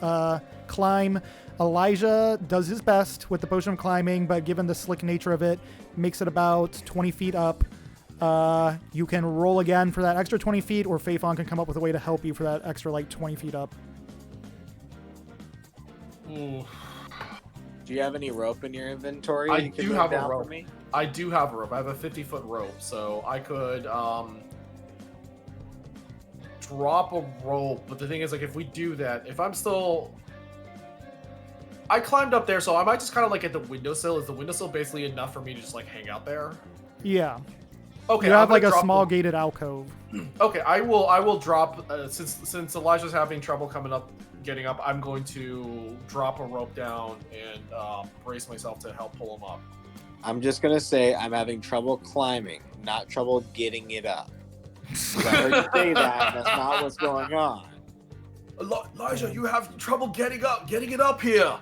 climb. Elijah does his best with the potion of climbing, but given the slick nature of it, makes it about 20 feet up. You can roll again for that extra 20 feet, or Fei Fong can come up with a way to help you for that extra 20 feet up. Ooh. Do you have any rope in your inventory? I you can do lay have a down for rope. me? I do have a rope. I have a 50-foot rope, so I could drop a rope. But the thing is, if we do that, if I'm still... I climbed up there, so I might just kind of at the windowsill. Is the windowsill basically enough for me to just hang out there? Yeah. Okay. You have I'm gonna a drop small gated alcove. Okay, I will drop since Elijah's having trouble getting up. I'm going to drop a rope down and brace myself to help pull him up. I'm just gonna say I'm having trouble climbing, not trouble getting it up. 'Cause I heard you say that, and that's not what's going on. Elijah, you have trouble getting it up here.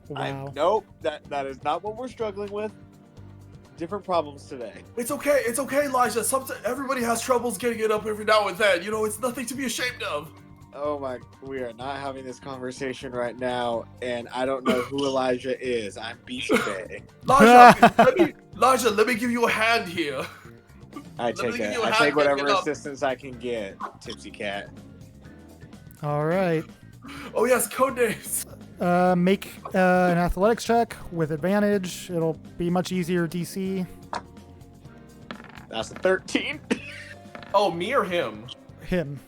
Wow. Nope, that is not what we're struggling with. Different problems today. It's okay, Elijah. Everybody has troubles getting it up every now and then. It's nothing to be ashamed of. Oh my, we are not having this conversation right now, and I don't know who Elijah is. I'm Beast Bay. Elijah, let me give you a hand here. I take whatever assistance I can get, Tipsy Cat. All right. Oh yes, codenames. Make an athletics check with advantage. It'll be much easier DC. That's a 13. Oh, me or him? Him.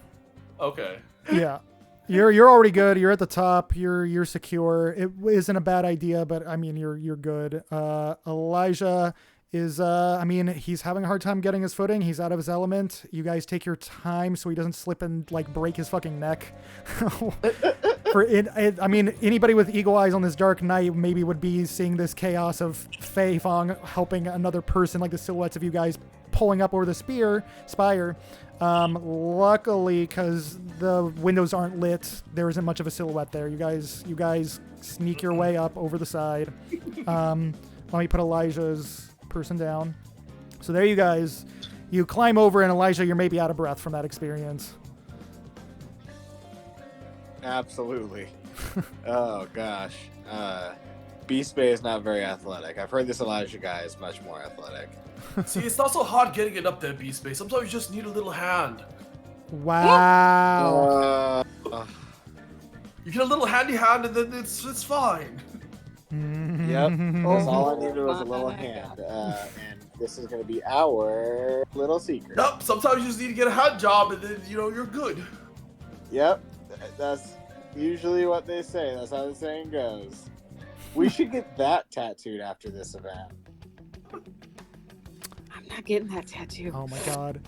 Okay. Yeah. You're already good. You're at the top. You're secure. It isn't a bad idea, but I mean you're good. Elijah is he's having a hard time getting his footing. He's out of his element. You guys take your time so he doesn't slip and break his fucking neck. Anybody with eagle eyes on this dark night maybe would be seeing this chaos of Fei Fong helping another person, the silhouettes of you guys pulling up over the spire. Luckily, because the windows aren't lit, there isn't much of a silhouette there. You guys sneak your way up over the side. Let me put Elijah's person down. So there you guys. You climb over, and Elijah, you're maybe out of breath from that experience. Absolutely. Oh gosh. Beast Bay is not very athletic. I've heard this Elijah guy is much more athletic. See, it's not so hard getting it up there, Beast Bay. Sometimes you just need a little hand. Wow. You get a little handy hand, and then it's fine. Yep. That's all I needed was a little hand. And this is going to be our little secret. Nope. Sometimes you just need to get a hand job, and then you're good. Yep. That's usually what they say. That's how the saying goes. We should get that tattooed after this event. I'm not getting that tattoo. Oh my god.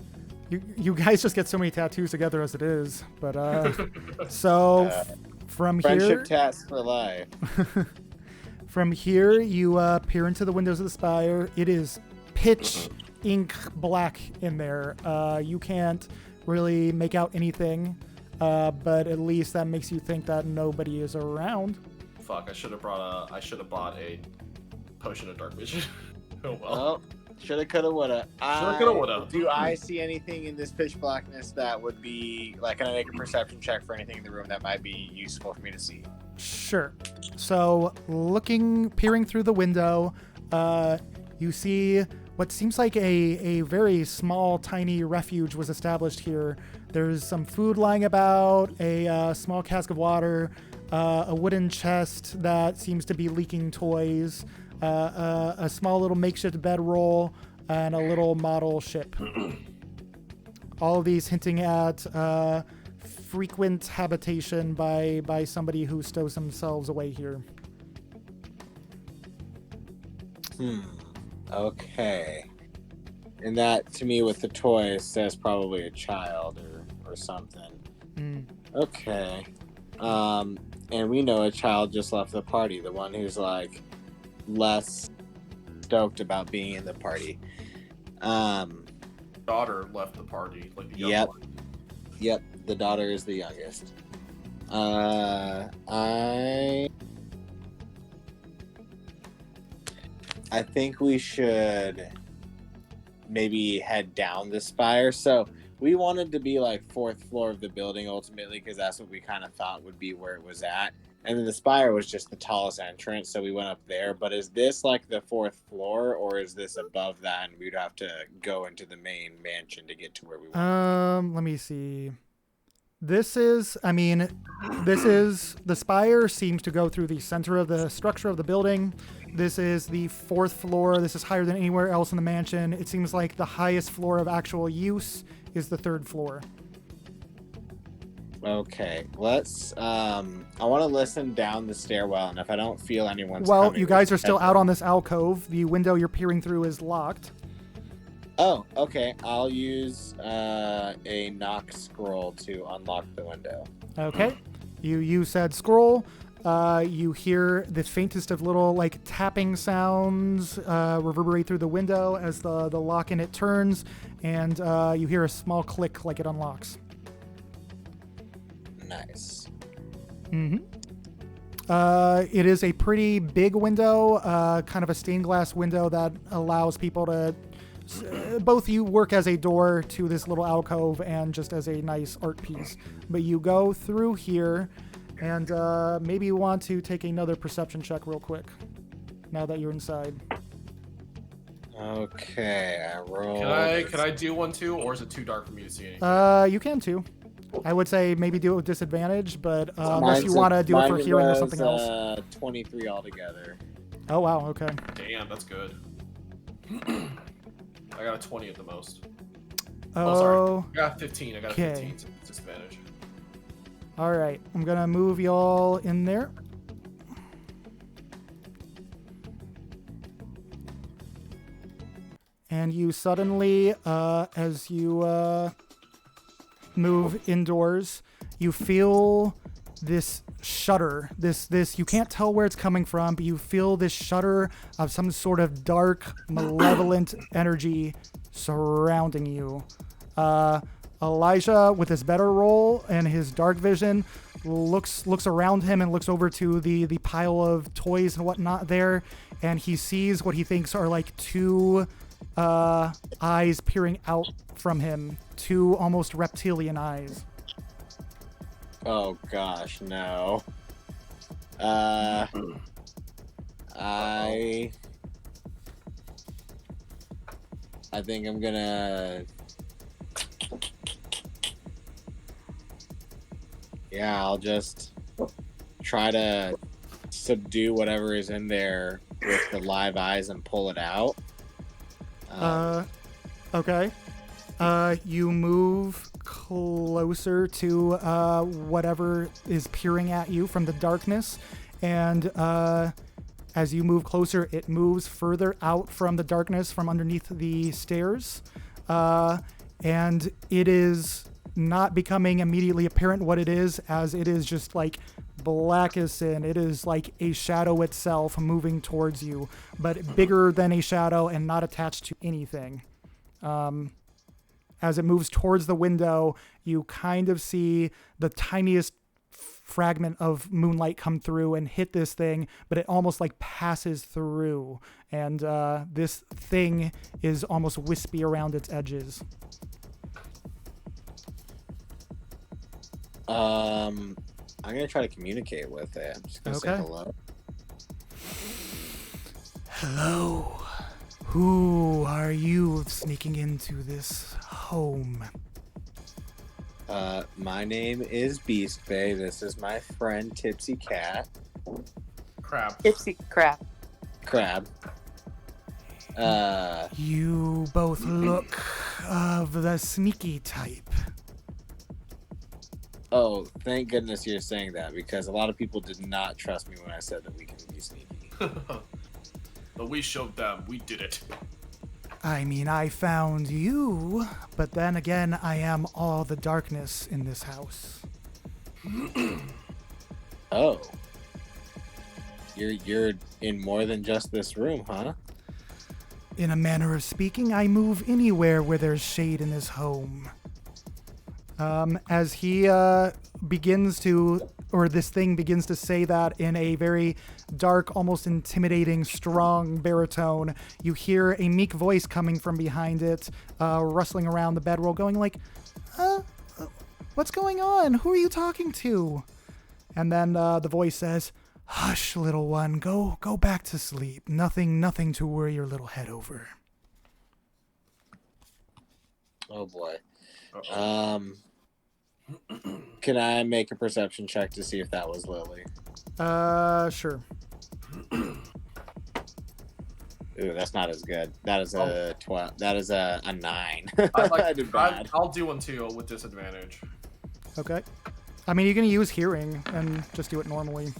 You guys just get so many tattoos together as it is. But from Friendship here, tats for life. from here, you peer into the windows of the spire. It is pitch ink black in there. You can't really make out anything, but at least that makes you think that nobody is around. Fuck! I should have bought a potion of dark vision. Oh well. Well, shoulda, coulda, woulda. Do I see anything in this pitch blackness that would be can I make a perception check for anything in the room that might be useful for me to see? Sure. So, peering through the window, you see what seems like a very small, tiny refuge was established here. There's some food lying about, a small cask of water, a wooden chest that seems to be leaking toys, a small little makeshift bedroll, and a little model ship. All of these hinting at frequent habitation by somebody who stows themselves away here. Okay. And that, to me, with the toys, says probably a child or something. Okay. And we know a child just left the party, the one who's less stoked about being in the party. Daughter left the party, the young Yep. one. Yep, the daughter is the youngest. I think we should maybe head down the spire. So we wanted to be like 4th floor of the building ultimately, because that's what we kind of thought would be where it was at. And then the spire was just the tallest entrance, so we went up there. But is this like the 4th floor, or is this above that, and we'd have to go into the main mansion to get to where we want? Let me see. This is the spire seems to go through the center of the structure of the building. This is the 4th floor. This is higher than anywhere else in the mansion. It seems like the highest floor of actual use is the 3rd floor. Okay, let's. I want to listen down the stairwell, and if I don't feel anyone's Well, coming, you guys are still out on this alcove. The window you're peering through is locked. Oh, okay. I'll use a knock scroll to unlock the window. Okay. You said scroll. You hear the faintest of little like tapping sounds reverberate through the window as the lock in it turns, and you hear a small click like it unlocks. Nice. Mm-hmm. It is a pretty big window, kind of a stained glass window that allows people to both you work as a door to this little alcove and just as a nice art piece. But you go through here, and maybe you want to take another perception check real quick now that you're inside. Okay, I rolled. Can I do one too, or is it too dark for me to see anything? You can too. I would say maybe do it with disadvantage, but unless you want to do it for hearing or something else. 23 altogether. Oh, wow, okay. Damn, that's good. I got a 20 at the most. Oh, sorry. I got 15. I got a okay. 15 to disadvantage. All right. I'm going to move y'all in there. And you suddenly, as you move indoors, you feel this shudder. This you can't tell where it's coming from, but you feel this shudder of some sort of dark, malevolent energy surrounding you. Elijah, with his better roll and his dark vision, looks around him and looks over to the pile of toys and whatnot there, and he sees what he thinks are like two eyes peering out from him, two almost reptilian eyes. Oh gosh, no. I think I'm gonna. Yeah, I'll just try to subdue whatever is in there with the live eyes and pull it out. Okay. You move closer to whatever is peering at you from the darkness, and as you move closer, it moves further out from the darkness from underneath the stairs, and it is not becoming immediately apparent what it is, as it is just like black as sin. It is like a shadow itself moving towards you, but bigger than a shadow and not attached to anything. As it moves towards the window, you kind of see the tiniest fragment of moonlight come through and hit this thing, but it almost like passes through, and this thing is almost wispy around its edges. I'm gonna try to communicate with it. I'm just gonna say hello. Hello. Who are you sneaking into this home? My name is Beast Bay. This is my friend Tipsy Cat. Crab. Tipsy crap. Crab. You both look of the sneaky type. Oh, thank goodness you're saying that, because a lot of people did not trust me when I said that we can be sneaky. But we showed them. We did it. I mean, I found you, but then again, I am all the darkness in this house. Oh. You're in more than just this room, huh? In a manner of speaking, I move anywhere where there's shade in this home. As he begins to or this thing begins to say that in a very dark, almost intimidating, strong baritone. You hear a meek voice coming from behind it, rustling around the bedroll, going like, what's going on? Who are you talking to? And then the voice says, hush, little one, go back to sleep. Nothing to worry your little head over. Oh boy. Uh-oh. Can I make a perception check to see if that was Lily? Sure. Ooh, that's not as good. That is a 12. That is a 9. I did bad. I'll do one too with disadvantage. Okay. I mean, you can use hearing and just do it normally.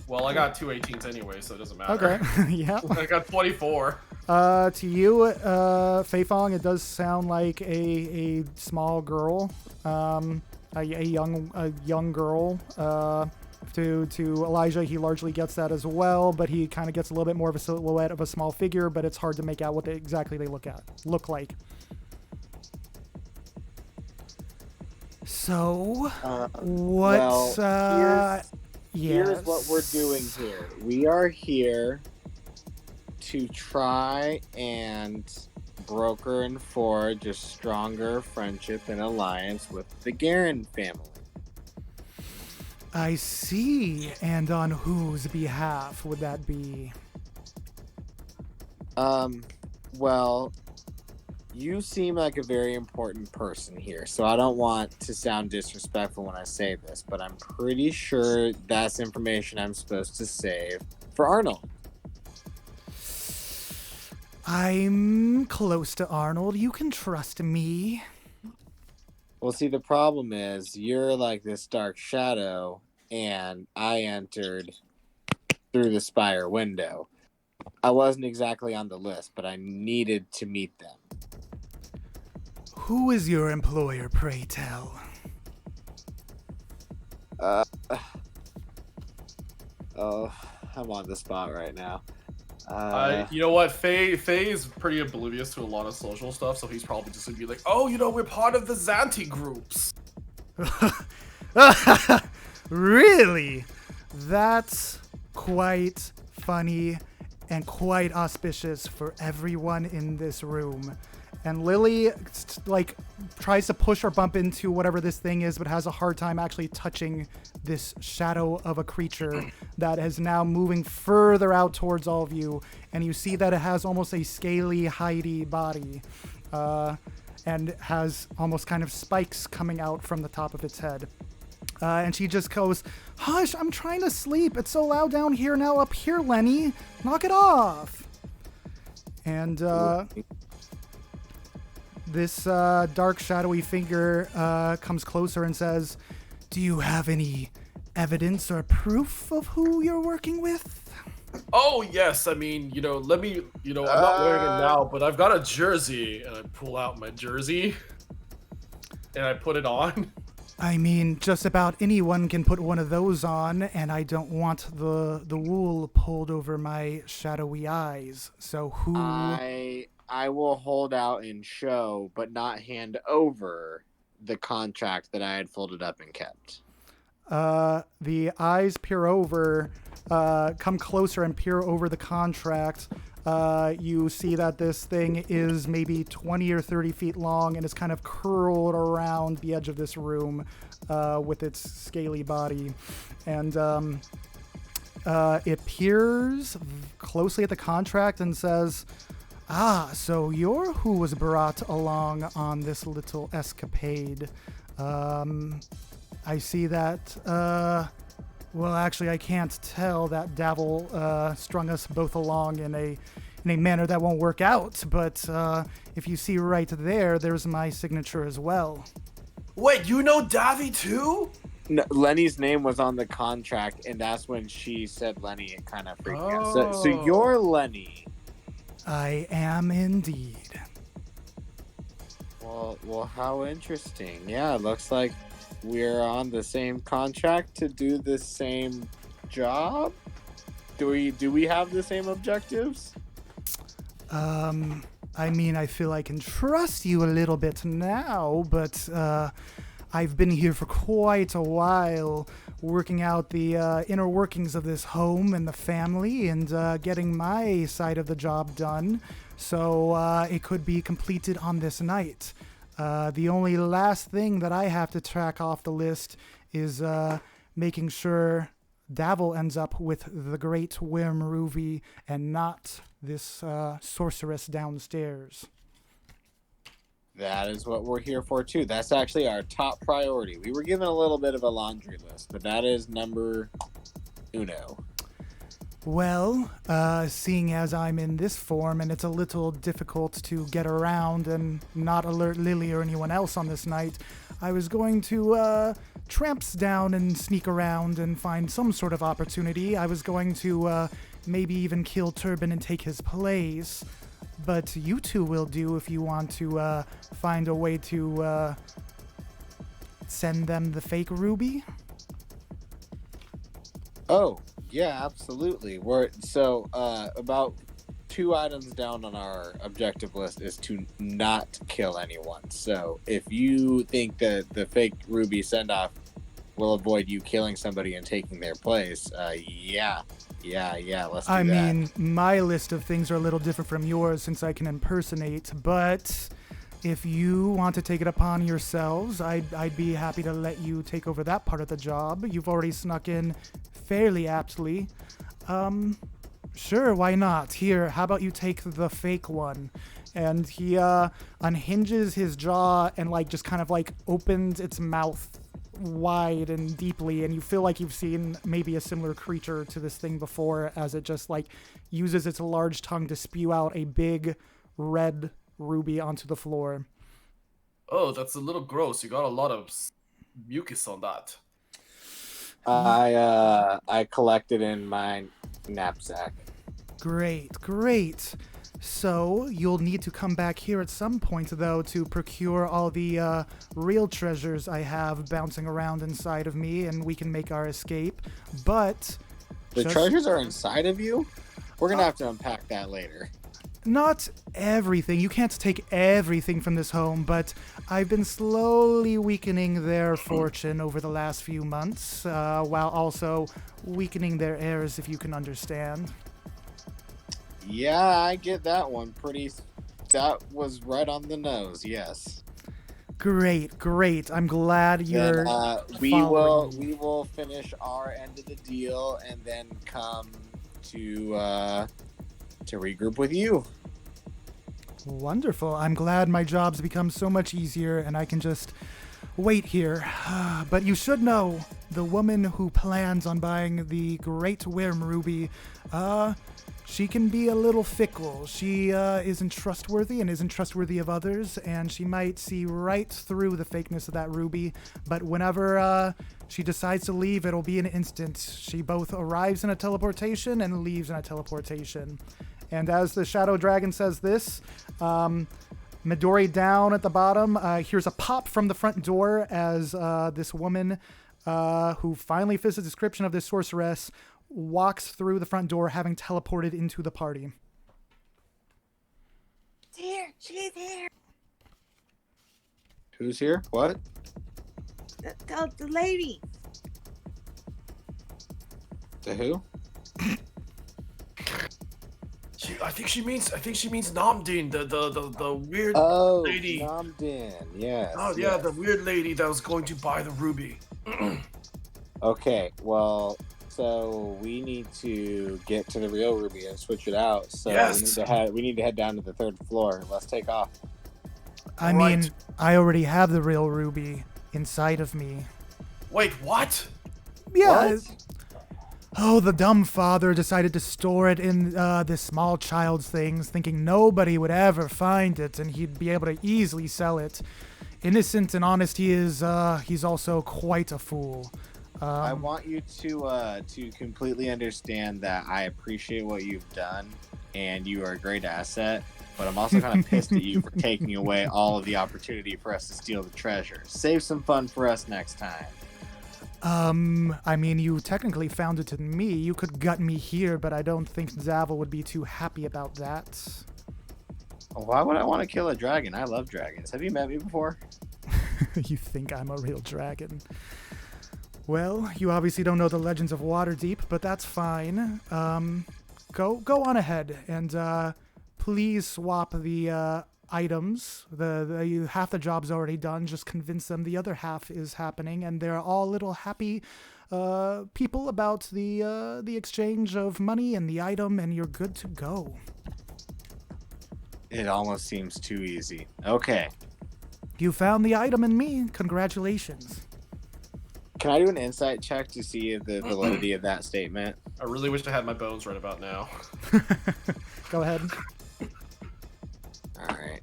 Well, I got 2 18s anyway, so it doesn't matter. Okay. Yeah. I got 24. To you, Fei Fong, it does sound like a small girl, a young girl. To Elijah, he largely gets that as well, but he kind of gets a little bit more of a silhouette of a small figure, but it's hard to make out what exactly they look like. So, what's here's what we're doing here. We are here to try and broker and forge a stronger friendship and alliance with the Garen family. I see. And on whose behalf would that be? Well, you seem like a very important person here, so I don't want to sound disrespectful when I say this, but I'm pretty sure that's information I'm supposed to save for Arnold. I'm close to Arnold. You can trust me. Well, see, the problem is you're like this dark shadow, and I entered through the spire window. I wasn't exactly on the list, but I needed to meet them. Who is your employer, pray tell? Oh, I'm on the spot right now. You know what? Faye is pretty oblivious to a lot of social stuff, so he's probably just gonna be like, "Oh, we're part of the Zanti groups." Really? That's quite funny and quite auspicious for everyone in this room. And Lily, tries to push or bump into whatever this thing is, but has a hard time actually touching this shadow of a creature that is now moving further out towards all of you. And you see that it has almost a scaly, hidey body, and has almost kind of spikes coming out from the top of its head. And she just goes, hush, I'm trying to sleep. It's so loud down here, now up here, Lenny. Knock it off. And this dark, shadowy figure comes closer and says, do you have any evidence or proof of who you're working with? Oh, yes. I mean, let me, I'm not wearing it now, but I've got a jersey, and I pull out my jersey, and I put it on. I mean, just about anyone can put one of those on, and I don't want the wool pulled over my shadowy eyes. So who... I will hold out and show, but not hand over the contract that I had folded up and kept. The eyes peer over, come closer and peer over the contract. You see that this thing is maybe 20 or 30 feet long and is kind of curled around the edge of this room with its scaly body. And it peers closely at the contract and says, so you're who was brought along on this little escapade. I see that, well, actually, I can't tell. That Davil strung us both along in a manner that won't work out. But if you see right there, there's my signature as well. Wait, you know Davi too? No, Lenny's name was on the contract, and that's when she said Lenny. It kind of freaked me out. So you're Lenny. I am indeed. Well, how interesting. Yeah, it looks like we're on the same contract to do the same job. Do we have the same objectives? I mean, I feel I can trust you a little bit now, but I've been here for quite a while, working out the inner workings of this home and the family and getting my side of the job done so it could be completed on this night. The only last thing that I have to track off the list is making sure Davil ends up with the great Wyrm ruby and not this sorceress downstairs. That is what we're here for, too. That's actually our top priority. We were given a little bit of a laundry list, but that is number uno. Well, seeing as I'm in this form and it's a little difficult to get around and not alert Lily or anyone else on this night, I was going to tramps down and sneak around and find some sort of opportunity. I was going to maybe even kill Turban and take his place. But you two will do if you want to find a way to send them the fake ruby. Oh, yeah, absolutely. About 2 items down on our objective list is to not kill anyone. So if you think that the fake ruby send-off will avoid you killing somebody and taking their place, yeah, let's do that. I mean, my list of things are a little different from yours since I can impersonate, but if you want to take it upon yourselves, I'd be happy to let you take over that part of the job. You've already snuck in fairly aptly. Sure, why not? Here, how about you take the fake one? And he unhinges his jaw and just kind of opens its mouth wide and deeply, and you feel like you've seen maybe a similar creature to this thing before, as it just uses its large tongue to spew out a big red ruby onto the floor. Oh, that's a little gross. You got a lot of mucus on that. I collected in my knapsack. Great. So, you'll need to come back here at some point, though, to procure all the real treasures I have bouncing around inside of me, and we can make our escape. But... The treasures are inside of you? We're going to have to unpack that later. Not everything. You can't take everything from this home, but I've been slowly weakening their fortune over the last few months, while also weakening their heirs, if you can understand. Yeah, I get that one. That was right on the nose, yes. Great. I'm glad you're we will finish our end of the deal and then come to regroup with you. Wonderful. I'm glad my job's become so much easier and I can just wait here. But you should know, the woman who plans on buying the great Wyrm ruby, she can be a little fickle. She isn't trustworthy and isn't trustworthy of others, and she might see right through the fakeness of that ruby. But whenever she decides to leave, it'll be an instant. She both arrives in a teleportation and leaves in a teleportation. And as the Shadow Dragon says this, Midori down at the bottom hears a pop from the front door as this woman, who finally fits the description of this sorceress, walks through the front door, having teleported into the party. She's here. Who's here? What? The lady. The who? I think she means Namdin, the weird lady. Namdin, yes. Oh yeah, the weird lady that was going to buy the ruby. Okay, well, so we need to get to the real ruby and switch it out. So yes. we need to head down to the 3rd floor. Let's take off. I mean, I already have the real ruby inside of me. Wait, what? Yeah. What? Oh, the dumb father decided to store it in this small child's things, thinking nobody would ever find it and he'd be able to easily sell it. Innocent and honest he is, he's also quite a fool. I want you to completely understand that I appreciate what you've done, and you are a great asset, but I'm also kind of pissed at you for taking away all of the opportunity for us to steal the treasure. Save some fun for us next time. I mean, you technically found it in me. You could gut me here, but I don't think Zavil would be too happy about that. Why would I want to kill a dragon? I love dragons. Have you met me before? You think I'm a real dragon? Well, you obviously don't know the legends of Waterdeep, but that's fine. Go on ahead and please swap the items. Half the job's already done. Just convince them the other half is happening, and they're all little happy people about the exchange of money and the item, and you're good to go. It almost seems too easy. Okay. You found the item in me. Congratulations. Can I do an insight check to see the validity of that statement? I really wish I had my bones right about now. Go ahead. All right.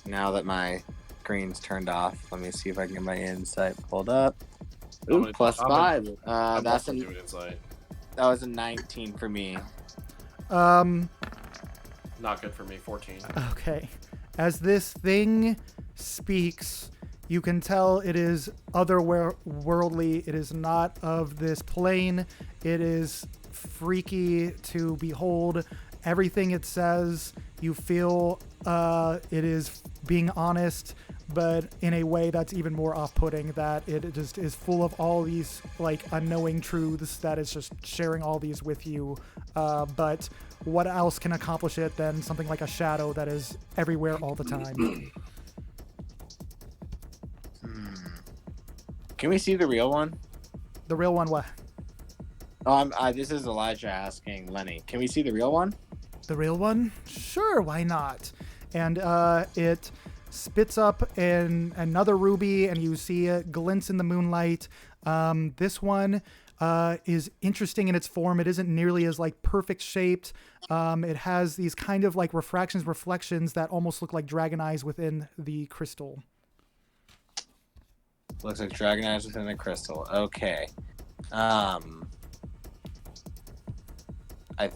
Now that my screen's turned off, let me see if I can get my insight pulled up. Ooh, plus I'm 5. I'm That's also doing insight. that was a 19 for me. Not good for me. 14. Okay. As this thing speaks, you can tell it is otherworldly. It is not of this plane. It is freaky to behold. Everything it says, you feel it is being honest, but in a way that's even more off-putting, that it just is full of all these like unknowing truths that is just sharing all these with you. But what else can accomplish it than something like a shadow that is everywhere all the time? Can we see the real one? The real one, what? Oh, this is Elijah asking Lenny. Can we see the real one? The real one? Sure, why not? And it spits up in another ruby, and you see it glints in the moonlight. This one is interesting in its form. It isn't nearly as like perfect shaped. It has these kind of like reflections that almost look like dragon eyes within the crystal. Looks like dragon eyes within the crystal. Okay. I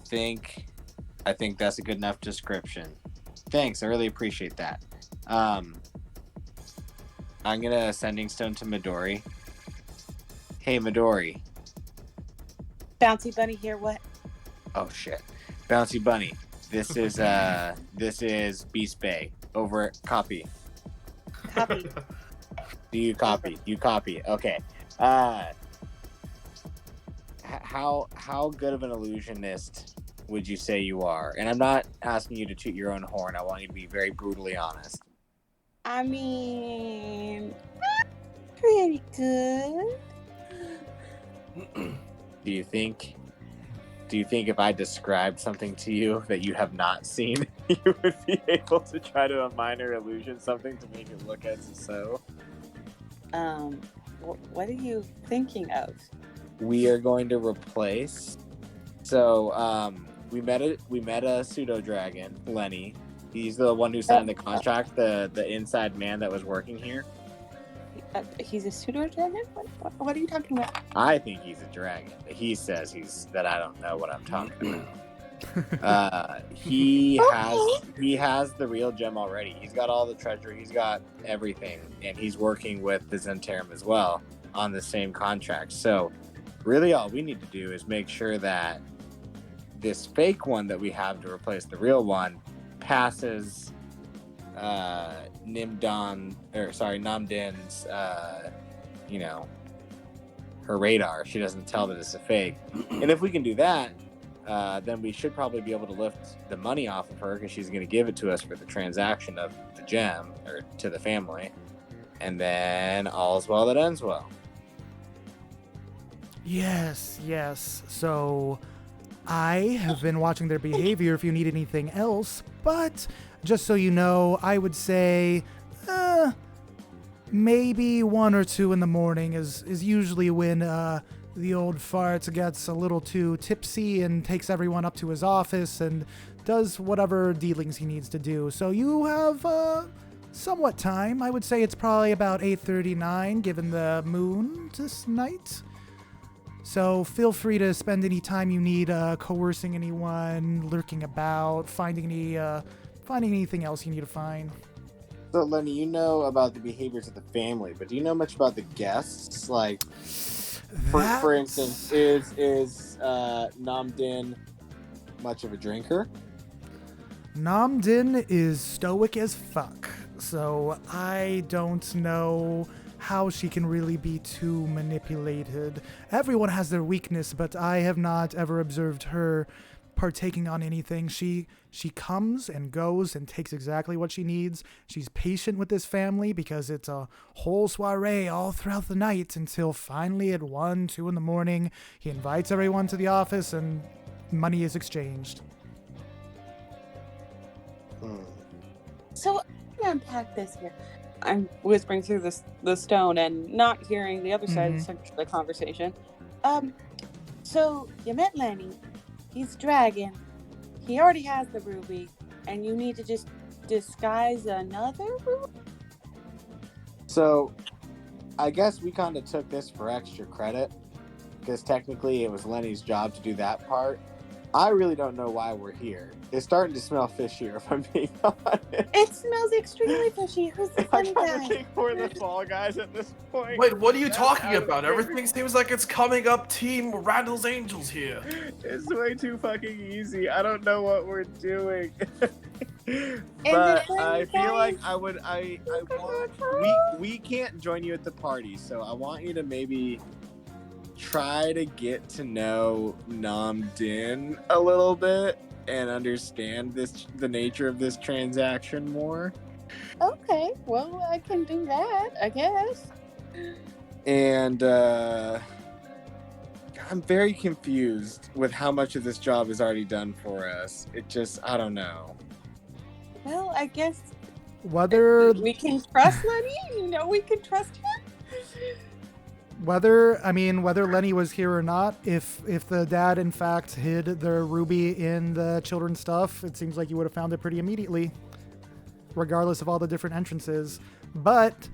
think that's a good enough description. Thanks, I really appreciate that. I'm gonna sending stone to Midori. Hey Midori. Bouncy Bunny here, what? Oh shit. Bouncy Bunny. This is Beast Bay. Over copy. Copy. Do you copy? You copy. Okay. How good of an illusionist would you say you are? And I'm not asking you to toot your own horn. I want you to be very brutally honest. I mean, pretty good. Do you think if I described something to you that you have not seen, you would be able to try to a minor illusion something to make it look as so? What are you thinking of? We are going to replace. So, we met a pseudo dragon, Lenny. He's the one who signed the contract, the inside man that was working here. He's a pseudo dragon? What are you talking about? I think he's a dragon. He says that I don't know what I'm talking about. He has the real gem already. He's got all the treasure. He's got everything, and he's working with the Zentarum as well on the same contract. So, really, all we need to do is make sure that this fake one that we have to replace the real one passes Namdin's her radar. She doesn't tell that it's a fake. And if we can do that, then we should probably be able to lift the money off of her, because she's going to give it to us for the transaction of the gem, or to the family. And then all's well that ends well. Yes. So I have been watching their behavior if you need anything else, but just so you know, I would say maybe 1 or 2 in the morning is usually when the old fart gets a little too tipsy and takes everyone up to his office and does whatever dealings he needs to do. So you have somewhat time. I would say it's probably about 8:39 given the moon this night. So feel free to spend any time you need coercing anyone, lurking about, finding anything else you need to find. So, Lenny, you know about the behaviors of the family, but do you know much about the guests? Like, for instance, is Namdin much of a drinker? Namdin is stoic as fuck. So I don't know how she can really be too manipulated. Everyone has their weakness, but I have not ever observed her partaking on anything. She comes and goes and takes exactly what she needs. She's patient with this family because it's a whole soiree all throughout the night until finally at 1, 2 in the morning, he invites everyone to the office and money is exchanged. So I'm gonna unpack this here. I'm whispering through the stone and not hearing the other side of the conversation. So you met Lenny. He's dragon. He already has the ruby, and you need to just disguise another ruby? So, I guess we kind of took this for extra credit, because technically it was Lenny's job to do that part. I really don't know why we're here. It's starting to smell fishier, if I'm being honest. It smells extremely fishy. Who's the I funny kind guy? of think we're the fall guys at this point. Wait, what are you That's talking out of about? the Everything seems like it's coming up Team Randall's Angels here. It's way too fucking easy. I don't know what we're doing. the But funny I feel guy like is- I want we can't join you at the party, so I want you to maybe try to get to know Nam Din a little bit and understand the nature of this transaction more. Okay, well, I can do that, I guess. And I'm very confused with how much of this job is already done for us. It just, I don't know. Well, I guess Whether we can trust Lenny. You know, we can trust him. whether Lenny was here or not, if the dad in fact hid the ruby in the children's stuff, it seems like you would have found it pretty immediately, regardless of all the different entrances. But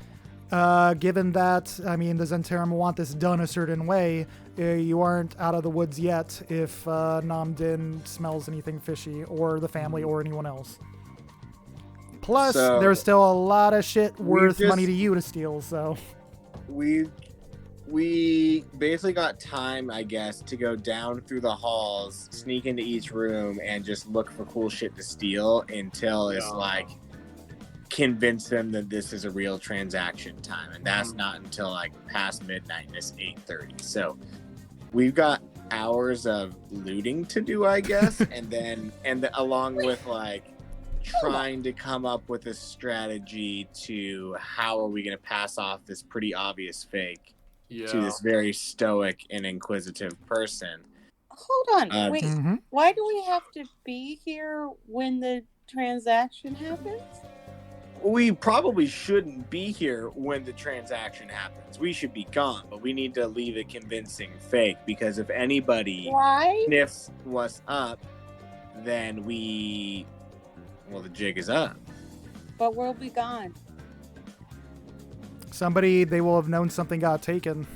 given that, the Zentarum want this done a certain way, you aren't out of the woods yet if Nam Din smells anything fishy, or the family, or anyone else. Plus, So, there's still a lot of shit worth just- money to you to steal, so... We basically got time, I guess, to go down through the halls, sneak into each room, and just look for cool shit to steal until it's like convince them that this is a real transaction time, and that's not until like past midnight, and it's 8:30. So we've got hours of looting to do, I guess, and along with like trying to come up with a strategy to how are we going to pass off this pretty obvious fake to this very stoic and inquisitive person. Hold on, wait. Mhm. Why do we have to be here when the transaction happens? We probably shouldn't be here when the transaction happens. We should be gone, but we need to leave a convincing fake, because if anybody Why? sniffs us up, then the jig is up. But we'll be gone. They will have known something got taken.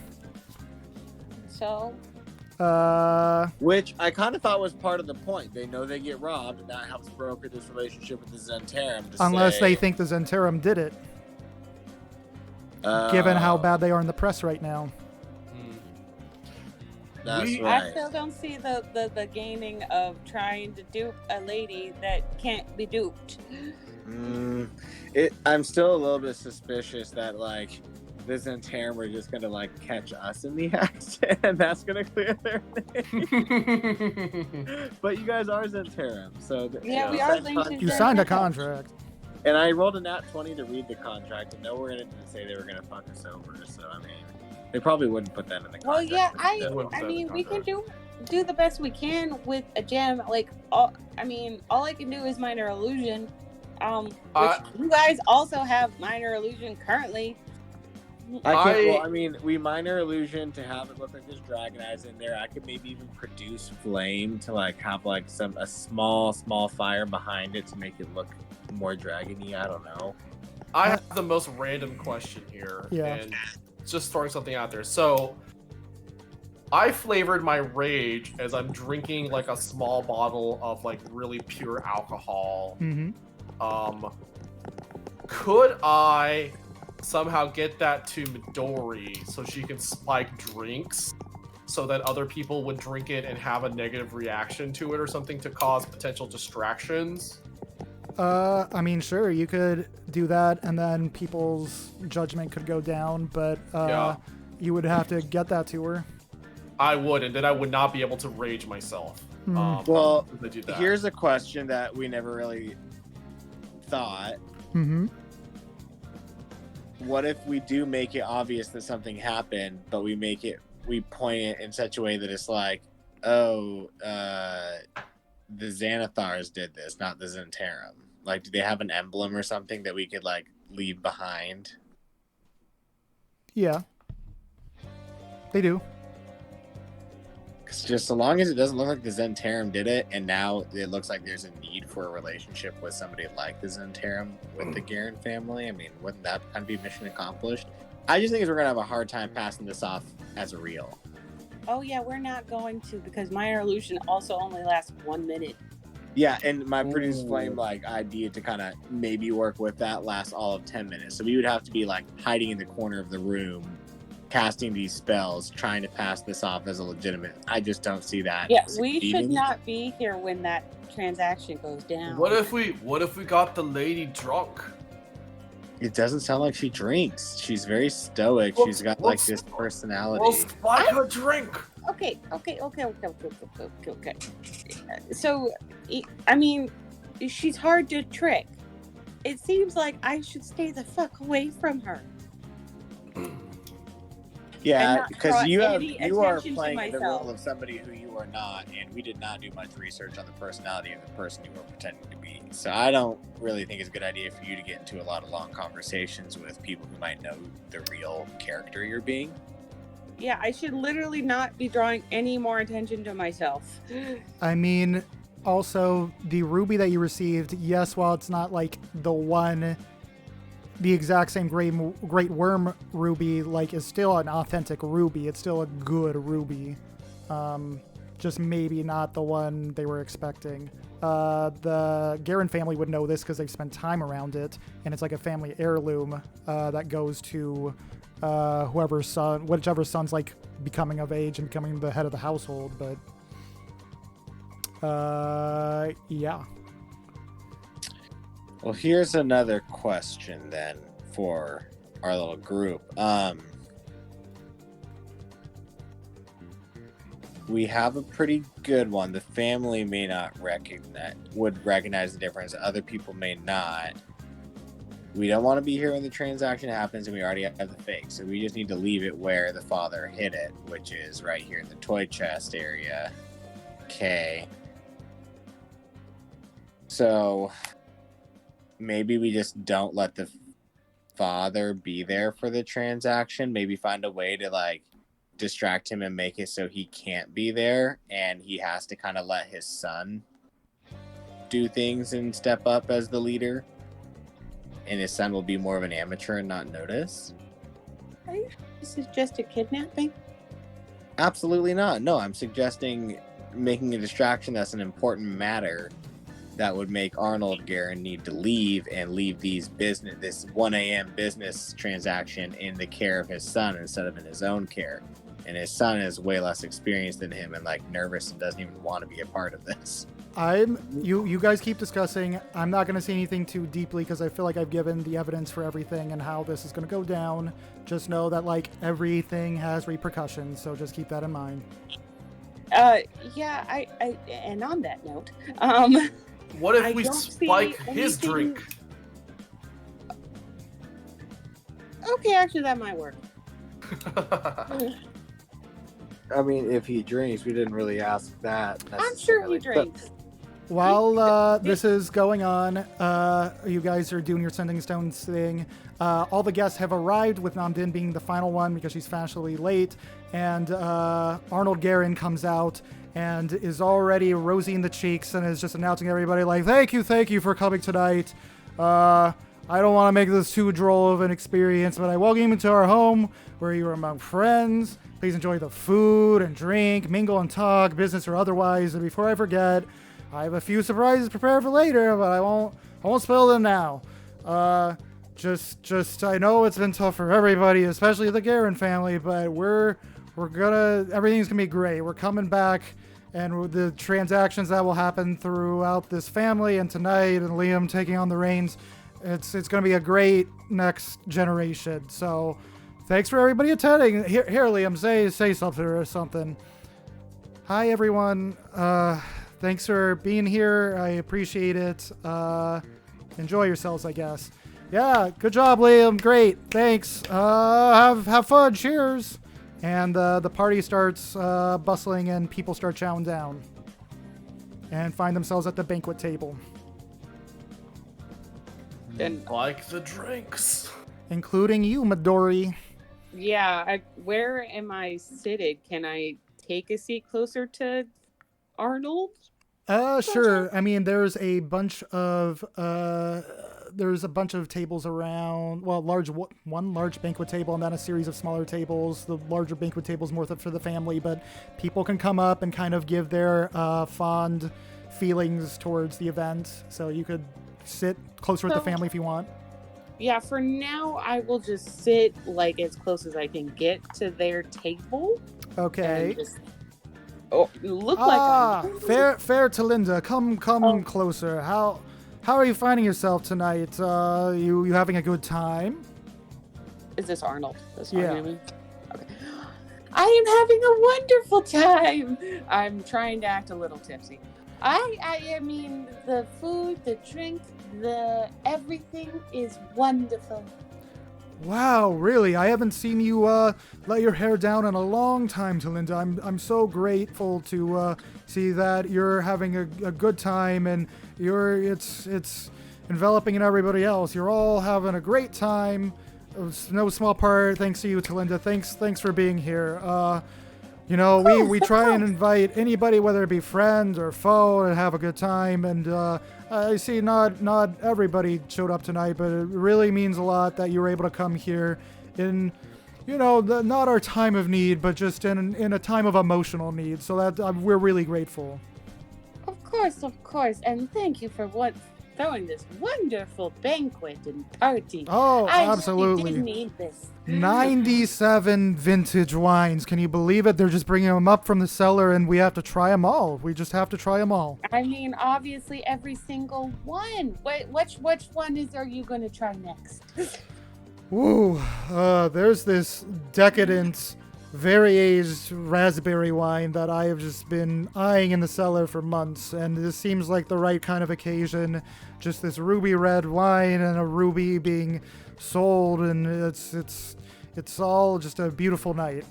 So, Which I kind of thought was part of the point. They know they get robbed, and that helps broker this relationship with the Zentarum. Unless they think the Zentarum did it, given how bad they are in the press right now. That's We- right. I still don't see the gaining of trying to dupe a lady that can't be duped. I'm still a little bit suspicious that like the Zentarum are just gonna like catch us in the act, and that's gonna clear their name. But you guys are Zentarum, so Yeah, we are linked to You signed a contract. And I rolled a nat 20 to read the contract, and nowhere in it did say they were gonna fuck us over. So I mean, they probably wouldn't put that in the contract. Well, yeah, They wouldn't I set mean, the we can contract. do the best we can with a gem. Like, all I can do is minor illusion. Which you guys also have minor illusion currently. We minor illusion to have it look like there's dragon eyes in there. I could maybe even produce flame to like have like a small fire behind it to make it look more dragony. I don't know. I have the most random question here, Yeah. and just throwing something out there. So, I flavored my rage as I'm drinking like a small bottle of like really pure alcohol. Mm-hmm. Could I somehow get that to Midori so she can spike drinks so that other people would drink it and have a negative reaction to it or something to cause potential distractions? I mean, sure, you could do that, and then people's judgment could go down, but you would have to get that to her. I would, and then I would not be able to rage myself. Well, if I do that. here's a question that we never really thought. Mm-hmm. What if we do make it obvious that something happened, but we point it in such a way that it's like, oh, the Xanathars did this, not the Zentarum. Like, do they have an emblem or something that we could, like, leave behind? Yeah. They do. Because just so long as it doesn't look like the Zentarum did it, and now it looks like there's a need for a relationship with somebody like the Zentarum with the Garen family, I mean, wouldn't that kind of be mission accomplished? I just think we're going to have a hard time passing this off as real. Oh yeah, we're not going to, because minor illusion also only lasts 1 minute. Yeah, and my produce flame idea to kind of maybe work with that lasts all of 10 minutes. So we would have to be like hiding in the corner of the room, casting these spells, trying to pass this off as a legitimate. I just don't see that. Yeah, we should not be here when that transaction goes down. What if we got the lady drunk? It doesn't sound like she drinks. She's very stoic. She's got like this personality. We'll spike her drink. Okay. So, I mean, she's hard to trick. It seems like I should stay the fuck away from her. Yeah, because you are attention to playing the myself. role of somebody who you are not, and we did not do much research on the personality of the person you were pretending to be. So I don't really think it's a good idea for you to get into a lot of long conversations with people who might know the real character you're being. Yeah, I should literally not be drawing any more attention to myself. I mean, also, the ruby that you received, yes, while it's not like the exact same great Wyrm ruby, like, is still an authentic ruby. It's still a good ruby. Just maybe not the one they were expecting. The Garen family would know this because they've spent time around it, and it's like a family heirloom that goes to whichever son's like becoming of age and becoming the head of the household. But yeah. Well, here's another question then for our little group. We have a pretty good one. The family may not recognize the difference. Other people may not. We don't want to be here when the transaction happens, and we already have the fake. So we just need to leave it where the father hid it, which is right here in the toy chest area. Okay. So maybe we just don't let the father be there for the transaction. Maybe find a way to like distract him and make it so he can't be there, and he has to kind of let his son do things and step up as the leader, and his son will be more of an amateur and not notice. Are you this is just a kidnapping? Absolutely not. No, I'm suggesting making a distraction that's an important matter that would make Arnold Garen need to leave this 1 a.m. business transaction in the care of his son instead of in his own care. And his son is way less experienced than him and like nervous and doesn't even want to be a part of this. You guys keep discussing. I'm not going to say anything too deeply because I feel like I've given the evidence for everything and how this is going to go down. Just know that like everything has repercussions, so just keep that in mind. Yeah, I and on that note, what if I we don't spike see his anything- drink? Okay, actually that might work. I mean, if he drinks, we didn't really ask that. I'm sure he drinks. While this is going on, you guys are doing your Sending Stones thing. All the guests have arrived, with Namdin being the final one because she's fashionably late. And Arnold Garen comes out and is already rosy in the cheeks and is just announcing to everybody like, thank you for coming tonight. I don't want to make this too droll of an experience, but I welcome you into our home where you are among friends. Please enjoy the food and drink, mingle and talk, business or otherwise. And before I forget, I have a few surprises prepared for later, but I won't spill them now. Just I know it's been tough for everybody, especially the Garen family, but everything's gonna be great. We're coming back and the transactions that will happen throughout this family and tonight and Liam taking on the reins. It's going to be a great next generation. So thanks for everybody attending. Here Liam, say something or something. Hi, everyone. Thanks for being here. I appreciate it. Enjoy yourselves, I guess. Yeah, good job, Liam. Great. Thanks. Have fun. Cheers. And the party starts bustling and people start chowing down and find themselves at the banquet table. And Like the drinks. Including you, Midori. yeah, where am I seated? Can I take a seat closer to Arnold? Sure. I mean, there's a bunch of tables around. Well, one large banquet table and then a series of smaller tables. The larger banquet table is more for the family, but people can come up and kind of give their fond feelings towards the event. So you could sit closer with the family if you want. Yeah, for now, I will just sit like as close as I can get to their table. Okay. And just look like I'm... fair to Linda. Come closer. How are you finding yourself tonight? You having a good time? Is this Arnold? Yeah. Okay. I am having a wonderful time. I'm trying to act a little tipsy. I mean, the food, the drink, the everything is wonderful. Wow, really? I haven't seen you let your hair down in a long time, Talinda. I'm so grateful to see that you're having a good time and it's enveloping in everybody else. You're all having a great time. It's no small part thanks to you, Talinda. Thanks for being here. We try and invite anybody, whether it be friends or foe, and have a good time. And I see not everybody showed up tonight, but it really means a lot that you were able to come here in, not our time of need, but just in a time of emotional need. So that we're really grateful. Of course. And thank you for throwing this wonderful banquet and party. Oh, I absolutely. did need this. 97 vintage wines. Can you believe it? They're just bringing them up from the cellar and we have to try them all. We just have to try them all. I mean, obviously every single one. Which one are you going to try next? Ooh, there's this decadent, very aged raspberry wine that I have just been eyeing in the cellar for months, and this seems like the right kind of occasion. Just this ruby red wine and a ruby being sold, and it's all just a beautiful night.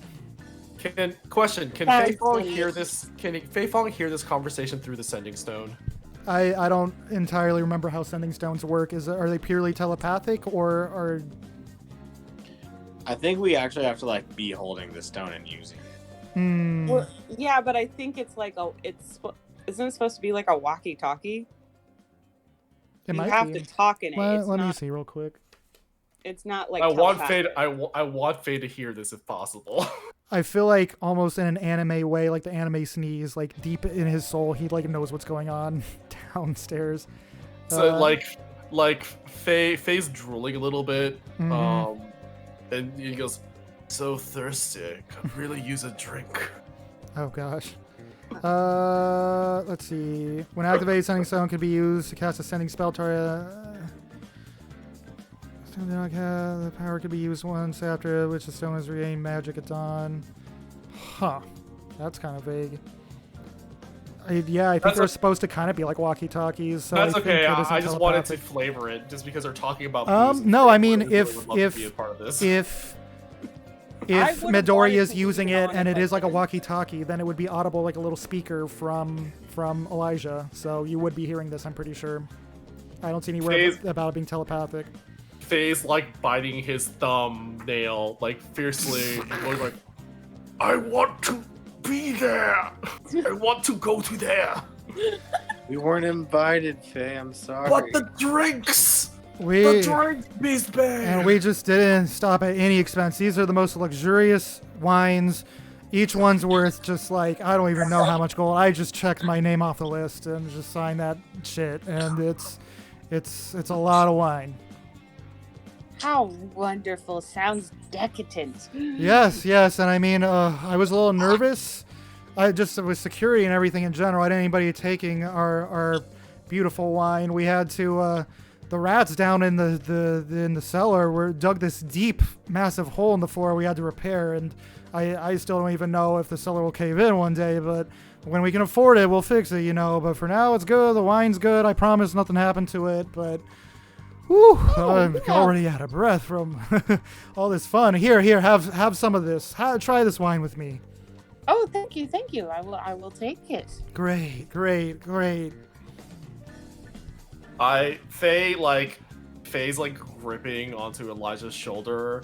Can Fei Fong hear this? Can Fei Fong hear this conversation through the sending stone? I don't entirely remember how sending stones work. Are they purely telepathic or are? I think we actually have to be holding the stone and using it. Well, yeah, but I think it's isn't it supposed to be like a walkie-talkie? You have to talk in it. Let me see real quick. It's not like I want Fei to hear this if possible. I feel like almost in an anime way, like the anime sneeze, like deep in his soul, he knows what's going on downstairs. So Fei's drooling a little bit. Mm-hmm. And he goes, so thirsty. Could really use a drink. Oh gosh. Let's see. When activated, sending stone can be used to cast a sending spell target. The power can be used once after which the stone has regained magic at dawn. Huh. That's kind of vague. I think they're supposed to kind of be like walkie-talkies. So that's okay. I just wanted to telepathic. flavor it just because they're talking about booze. No, I mean if Midori is using it and it is like a walkie-talkie, then it would be audible like a little speaker from Elijah. So you would be hearing this, I'm pretty sure. I don't see anywhere about it being telepathic. Faye's biting his thumbnail fiercely, going I want to be there. I want to go to there. We weren't invited, Faye. I'm sorry. But the drinks. The drinks, Beast Bay. And we just didn't stop at any expense. These are the most luxurious wines. Each one's worth just I don't even know how much gold. I just checked my name off the list and just signed that shit. And it's a lot of wine. How wonderful. Sounds decadent. Yes. And I mean, I was a little nervous with security and everything in general, I didn't anybody taking our beautiful wine. We had to the rats down in the cellar were dug this deep, massive hole in the floor we had to repair, and I still don't even know if the cellar will cave in one day, but when we can afford it, we'll fix it, But for now, it's good. The wine's good. I promise nothing happened to it, but whew, I'm already out of breath from all this fun. Here, have some of this. Try this wine with me. Oh, thank you. I will take it. Great. Faye's like gripping onto Elijah's shoulder,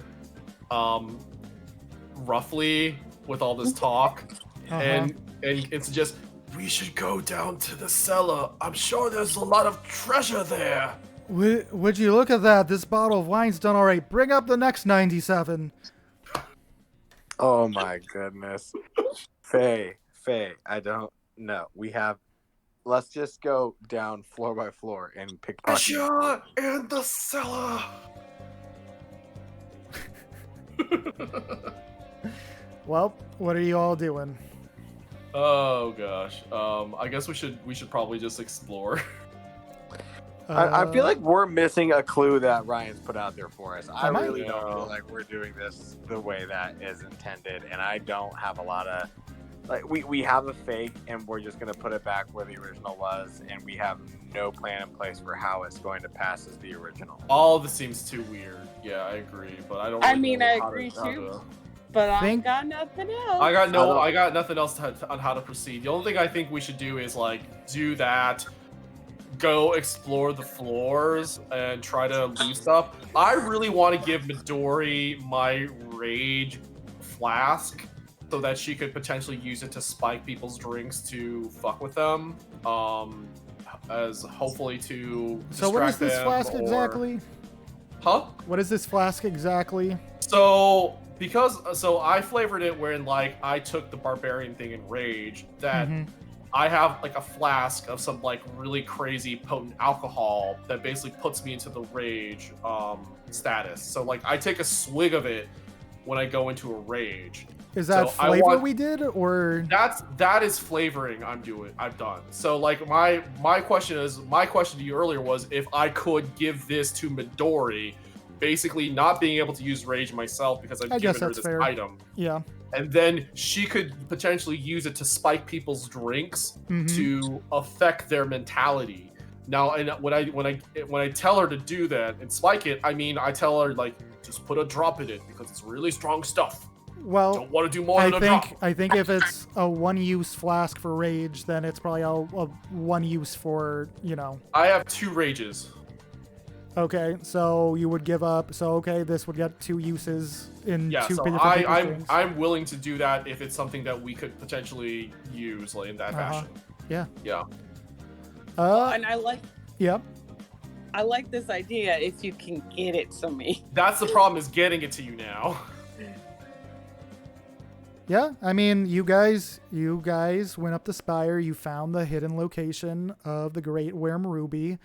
roughly with all this talk, and it's just, we should go down to the cellar. I'm sure there's a lot of treasure there. Would you look at that? This bottle of wine's done all right. Bring up the next 97. Oh my goodness. Faye, I don't know. Let's just go down floor by floor and pick Treasure in the cellar. Well, what are you all doing? Oh gosh. I guess we should probably just explore. I feel like we're missing a clue that Ryan's put out there for us. I Am I? really don't feel like we're doing this the way that is intended, and I don't have a lot of we have a fake, and we're just gonna put it back where the original was, and we have no plan in place for how it's going to pass as the original. All of this seems too weird. Yeah, I agree, but I don't. I Really mean, know I how agree to, too. But I got nothing else. I got nothing else on how to proceed. The only thing I think we should do is do that, go explore the floors and try to loot stuff. I really want to give Midori my rage flask so that she could potentially use it to spike people's drinks to fuck with them. As hopefully to distract them. So what is this flask exactly? Huh? What is this flask exactly? So I flavored it when I took the barbarian thing in rage that I have a flask of some really crazy potent alcohol that basically puts me into the rage status. So I take a swig of it when I go into a rage. Is that flavor we did, or that is flavoring I've done. So my question to you earlier was if I could give this to Midori, basically not being able to use rage myself because I've given her this item. Yeah. And then she could potentially use it to spike people's drinks to affect their mentality. Now, and when I tell her to do that and spike it, I mean I tell her just put a drop in it because it's really strong stuff. Well, don't want to do more than a drop. I think if it's a one-use flask for rage, then it's probably a one-use for I have 2 rages. Okay, so you would give up. So okay, this would get 2 uses in 2 different I'm willing to do that if it's something that we could potentially use in that fashion. Yeah. Yeah. And I like. Yep. I like this idea if you can get it to me. That's the problem, is getting it to you now. Yeah, I mean, you guys went up the spire. You found the hidden location of the Great Wyrm Ruby.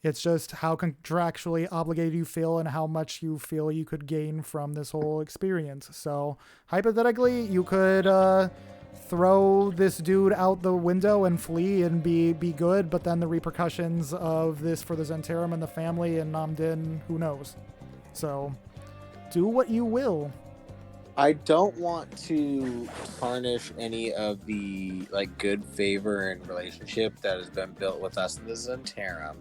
It's just how contractually obligated you feel and how much you feel you could gain from this whole experience. So, hypothetically, you could throw this dude out the window and flee and be good, but then the repercussions of this for the Zentarum and the family and Namdin, who knows? So, do what you will. I don't want to tarnish any of the good favor and relationship that has been built with us in the Zentarum.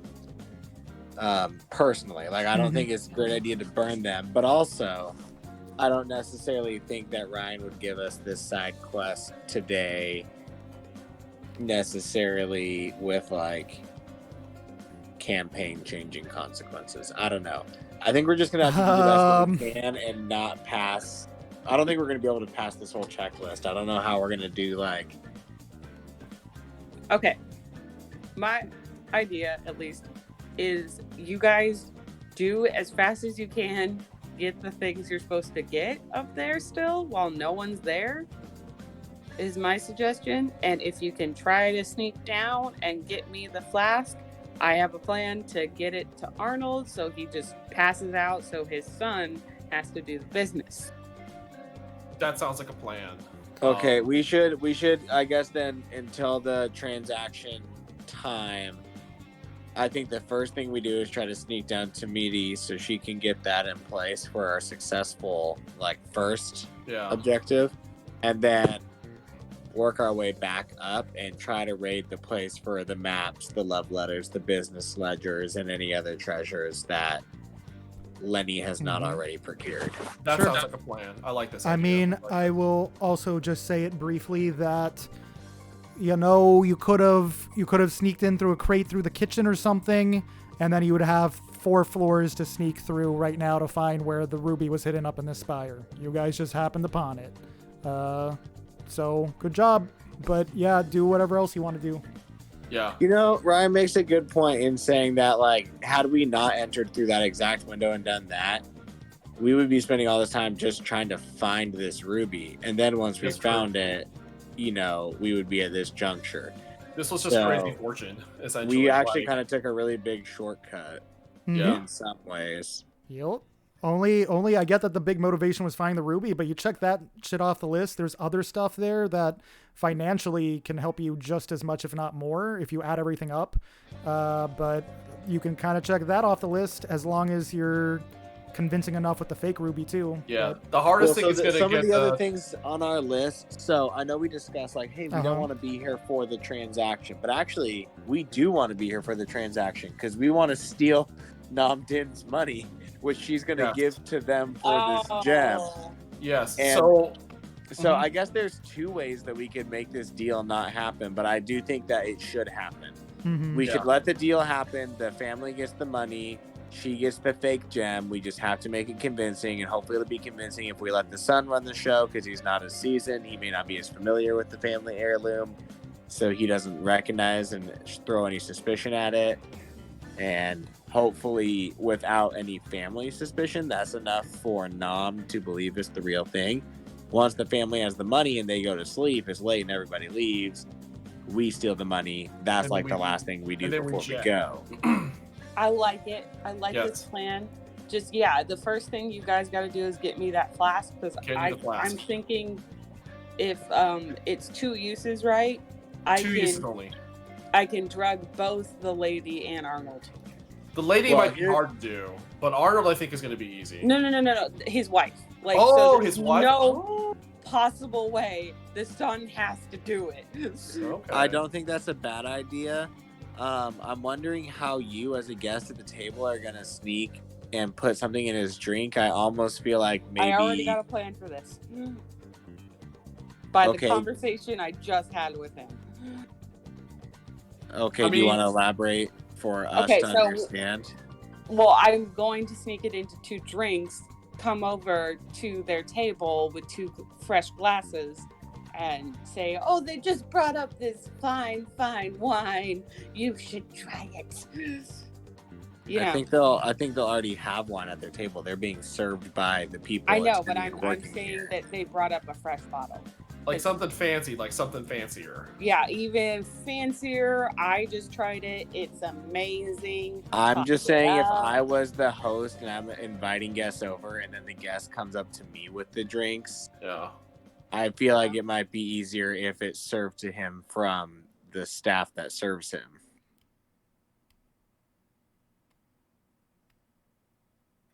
Personally, I don't think it's a great idea to burn them, but also I don't necessarily think that Ryan would give us this side quest today necessarily with campaign changing consequences. I don't know. I think we're just gonna have to do the best we can and not pass. I don't think we're going to be able to pass this whole checklist. I don't know how we're going to do Okay. My idea, at least, is you guys do as fast as you can, get the things you're supposed to get up there still while no one's there, is my suggestion. And if you can try to sneak down and get me the flask, I have a plan to get it to Arnold so he just passes out so his son has to do the business. That sounds like a plan. Okay, we should I guess then until the transaction time. I think the first thing we do is try to sneak down to Meaty so she can get that in place for our successful first objective, and then work our way back up and try to raid the place for the maps, the love letters, the business ledgers, and any other treasures that Lenny has not already procured. That sounds like a plan. I like this. I idea. mean, I will also just say it briefly that you could have sneaked in through a crate through the kitchen or something, and then you would have 4 floors to sneak through right now to find where the ruby was hidden up in the spire. You guys just happened upon it. So good job. But yeah, do whatever else you want to do. Yeah. Ryan makes a good point in saying that, had we not entered through that exact window and done that, we would be spending all this time just trying to find this ruby. And then once we found it, we would be at this juncture. This was just crazy fortune, essentially. We actually kind of took a really big shortcut in some ways. Yep. Only I get that the big motivation was finding the ruby, but you check that shit off the list. There's other stuff there that financially can help you just as much, if not more, if you add everything up. But you can kind of check that off the list as long as you're convincing enough with the fake ruby too. Yeah, the hardest thing is going to get some of the other things on our list. So I know we discussed hey, we don't want to be here for the transaction, but actually we do want to be here for the transaction because we want to steal Nam Din's money, which she's going to give to them for this gem. Yes. And so I guess there's 2 ways that we could make this deal not happen, but I do think that it should happen. We should let the deal happen. The family gets the money. She gets the fake gem. We just have to make it convincing, and hopefully it'll be convincing if we let the son run the show because he's not as seasoned. He may not be as familiar with the family heirloom, so he doesn't recognize and throw any suspicion at it. And hopefully without any family suspicion, that's enough for Nam to believe it's the real thing. Once the family has the money and they go to sleep, it's late and everybody leaves, we steal the money. That's the last thing we do before we go. I like it. I like this plan. Just, the first thing you guys got to do is get me that flask, because I'm thinking if it's 2 uses, right? Uses only. I can drug both the lady and Arnold. The lady might be hard to do, but Arnold I think is going to be easy. No. His wife. His wife? No possible way the son has to do it. Okay. I don't think that's a bad idea. I'm wondering how you, as a guest at the table, are going to sneak and put something in his drink. I almost feel like maybe... I already got a plan for this. By the conversation I just had with him. Okay, do you want to elaborate for us to understand? Well, I'm going to sneak it into 2 drinks, come over to their table with 2 fresh glasses, and say, "Oh, they just brought up this fine wine. You should try it." I think they'll already have one at their table. They're being served by the people. I know, but I'm saying that they brought up a fresh bottle. Something fancy, something fancier. Yeah, even fancier. I just tried it. It's amazing. I'm just saying, if I was the host and I'm inviting guests over and then the guest comes up to me with the drinks, I feel like it might be easier if it's served to him from the staff that serves him.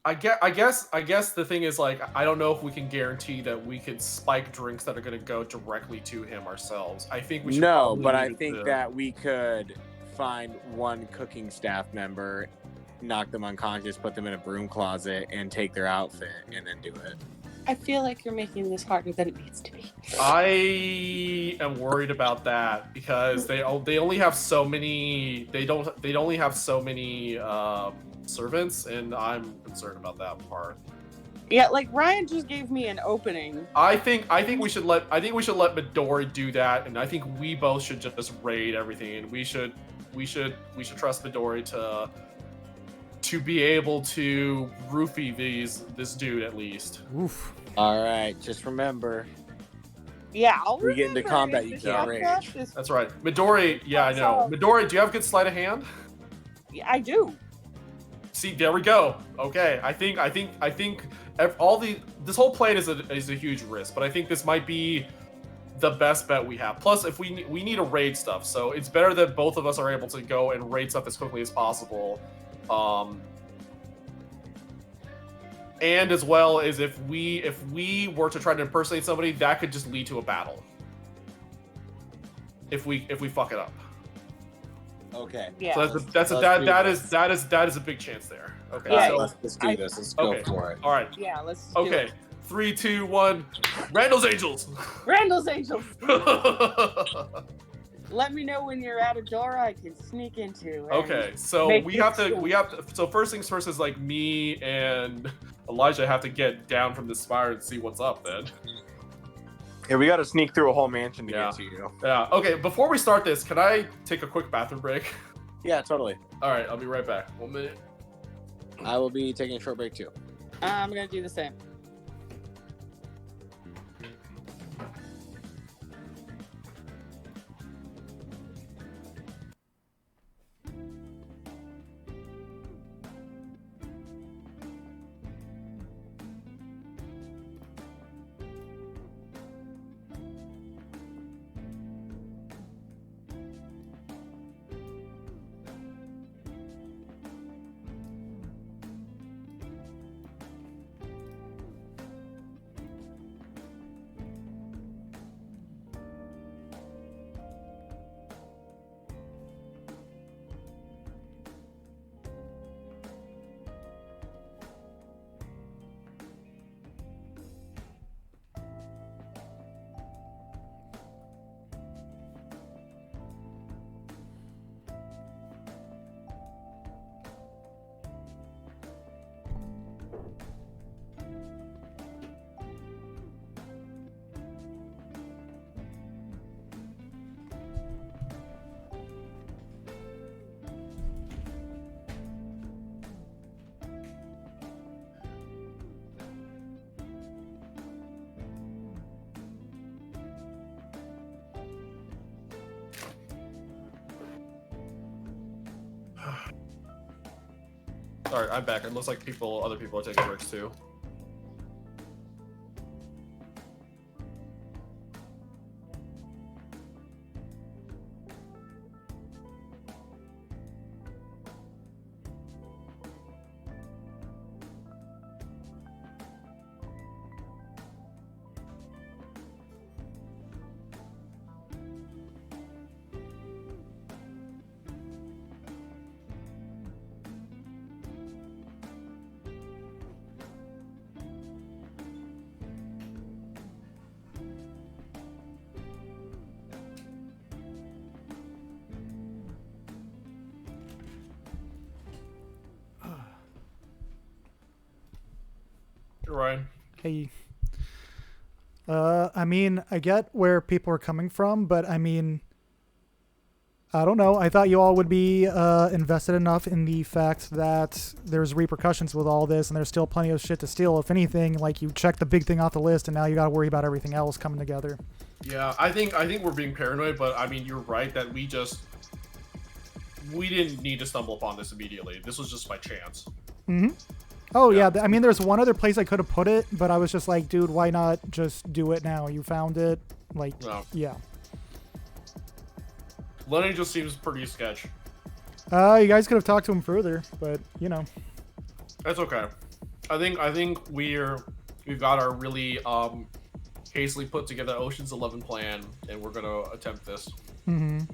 I guess the thing is, I don't know if we can guarantee that we could spike drinks that are going to go directly to him ourselves. I think we should. No, but I think that we could find one cooking staff member, knock them unconscious, put them in a broom closet, and take their outfit, and then do it. I feel like you're making this harder than it needs to be. I am worried about that because they only have so many. They only have so many servants, and I'm concerned about that part. Yeah, Ryan just gave me an opening. I think we should let Midori do that, and I think we both should just raid everything, and we should trust Midori to be able to roofie this dude at least. Oof. All right, just remember. Yeah, we get into combat, you can't rage. That's right, Midori. Yeah, I know. Midori, do you have good sleight of hand? Yeah, I do. See, there we go. Okay, I think this whole plan is a huge risk, but I think this might be the best bet we have. Plus, if we need to raid stuff, so it's better that both of us are able to go and raid stuff as quickly as possible. And as well as if we were to try to impersonate somebody, that could just lead to a battle. If we fuck it up. Okay. Yeah. So that is a big chance there. Okay. Yeah, So, Let's do this. Let's go okay. for it. all right. Yeah, let's do Okay. it. 3, 2, 1. Randall's Angels. Randall's Angels. Let me know when you're at a door I can sneak into. and Okay, so make we it have to so. so first things first is like me and Elijah have to get down from the spire and see what's up then. Yeah, we got to sneak through a whole mansion to Yeah. get to you. Yeah. Okay, before we start this, can I take a quick bathroom break? Yeah, totally. All right, I'll be right back. 1 minute. I will be taking a short break too. I'm gonna do the same. All right, I'm back. It looks like other people are taking breaks too. Ryan. Hey. I mean, I get where people are coming from, but I mean, I don't know. I thought you all would be invested enough in the fact that there's repercussions with all this, and there's still plenty of shit to steal. If anything, like you check the big thing off the list, and now you got to worry about everything else coming together. Yeah, I think we're being paranoid, but I mean, you're right that we didn't need to stumble upon this immediately. This was just by chance. Mm-hmm. Oh, Yeah. yeah. I mean, there's one other place I could have put it, but I was just like, dude, why not just do it now? You found it. Like, No. yeah. Lenny just seems pretty sketch. You guys could have talked to him further, but, you know. That's okay. I think we've got our really hastily put together Ocean's 11 plan, and we're gonna attempt this. Mm-hmm.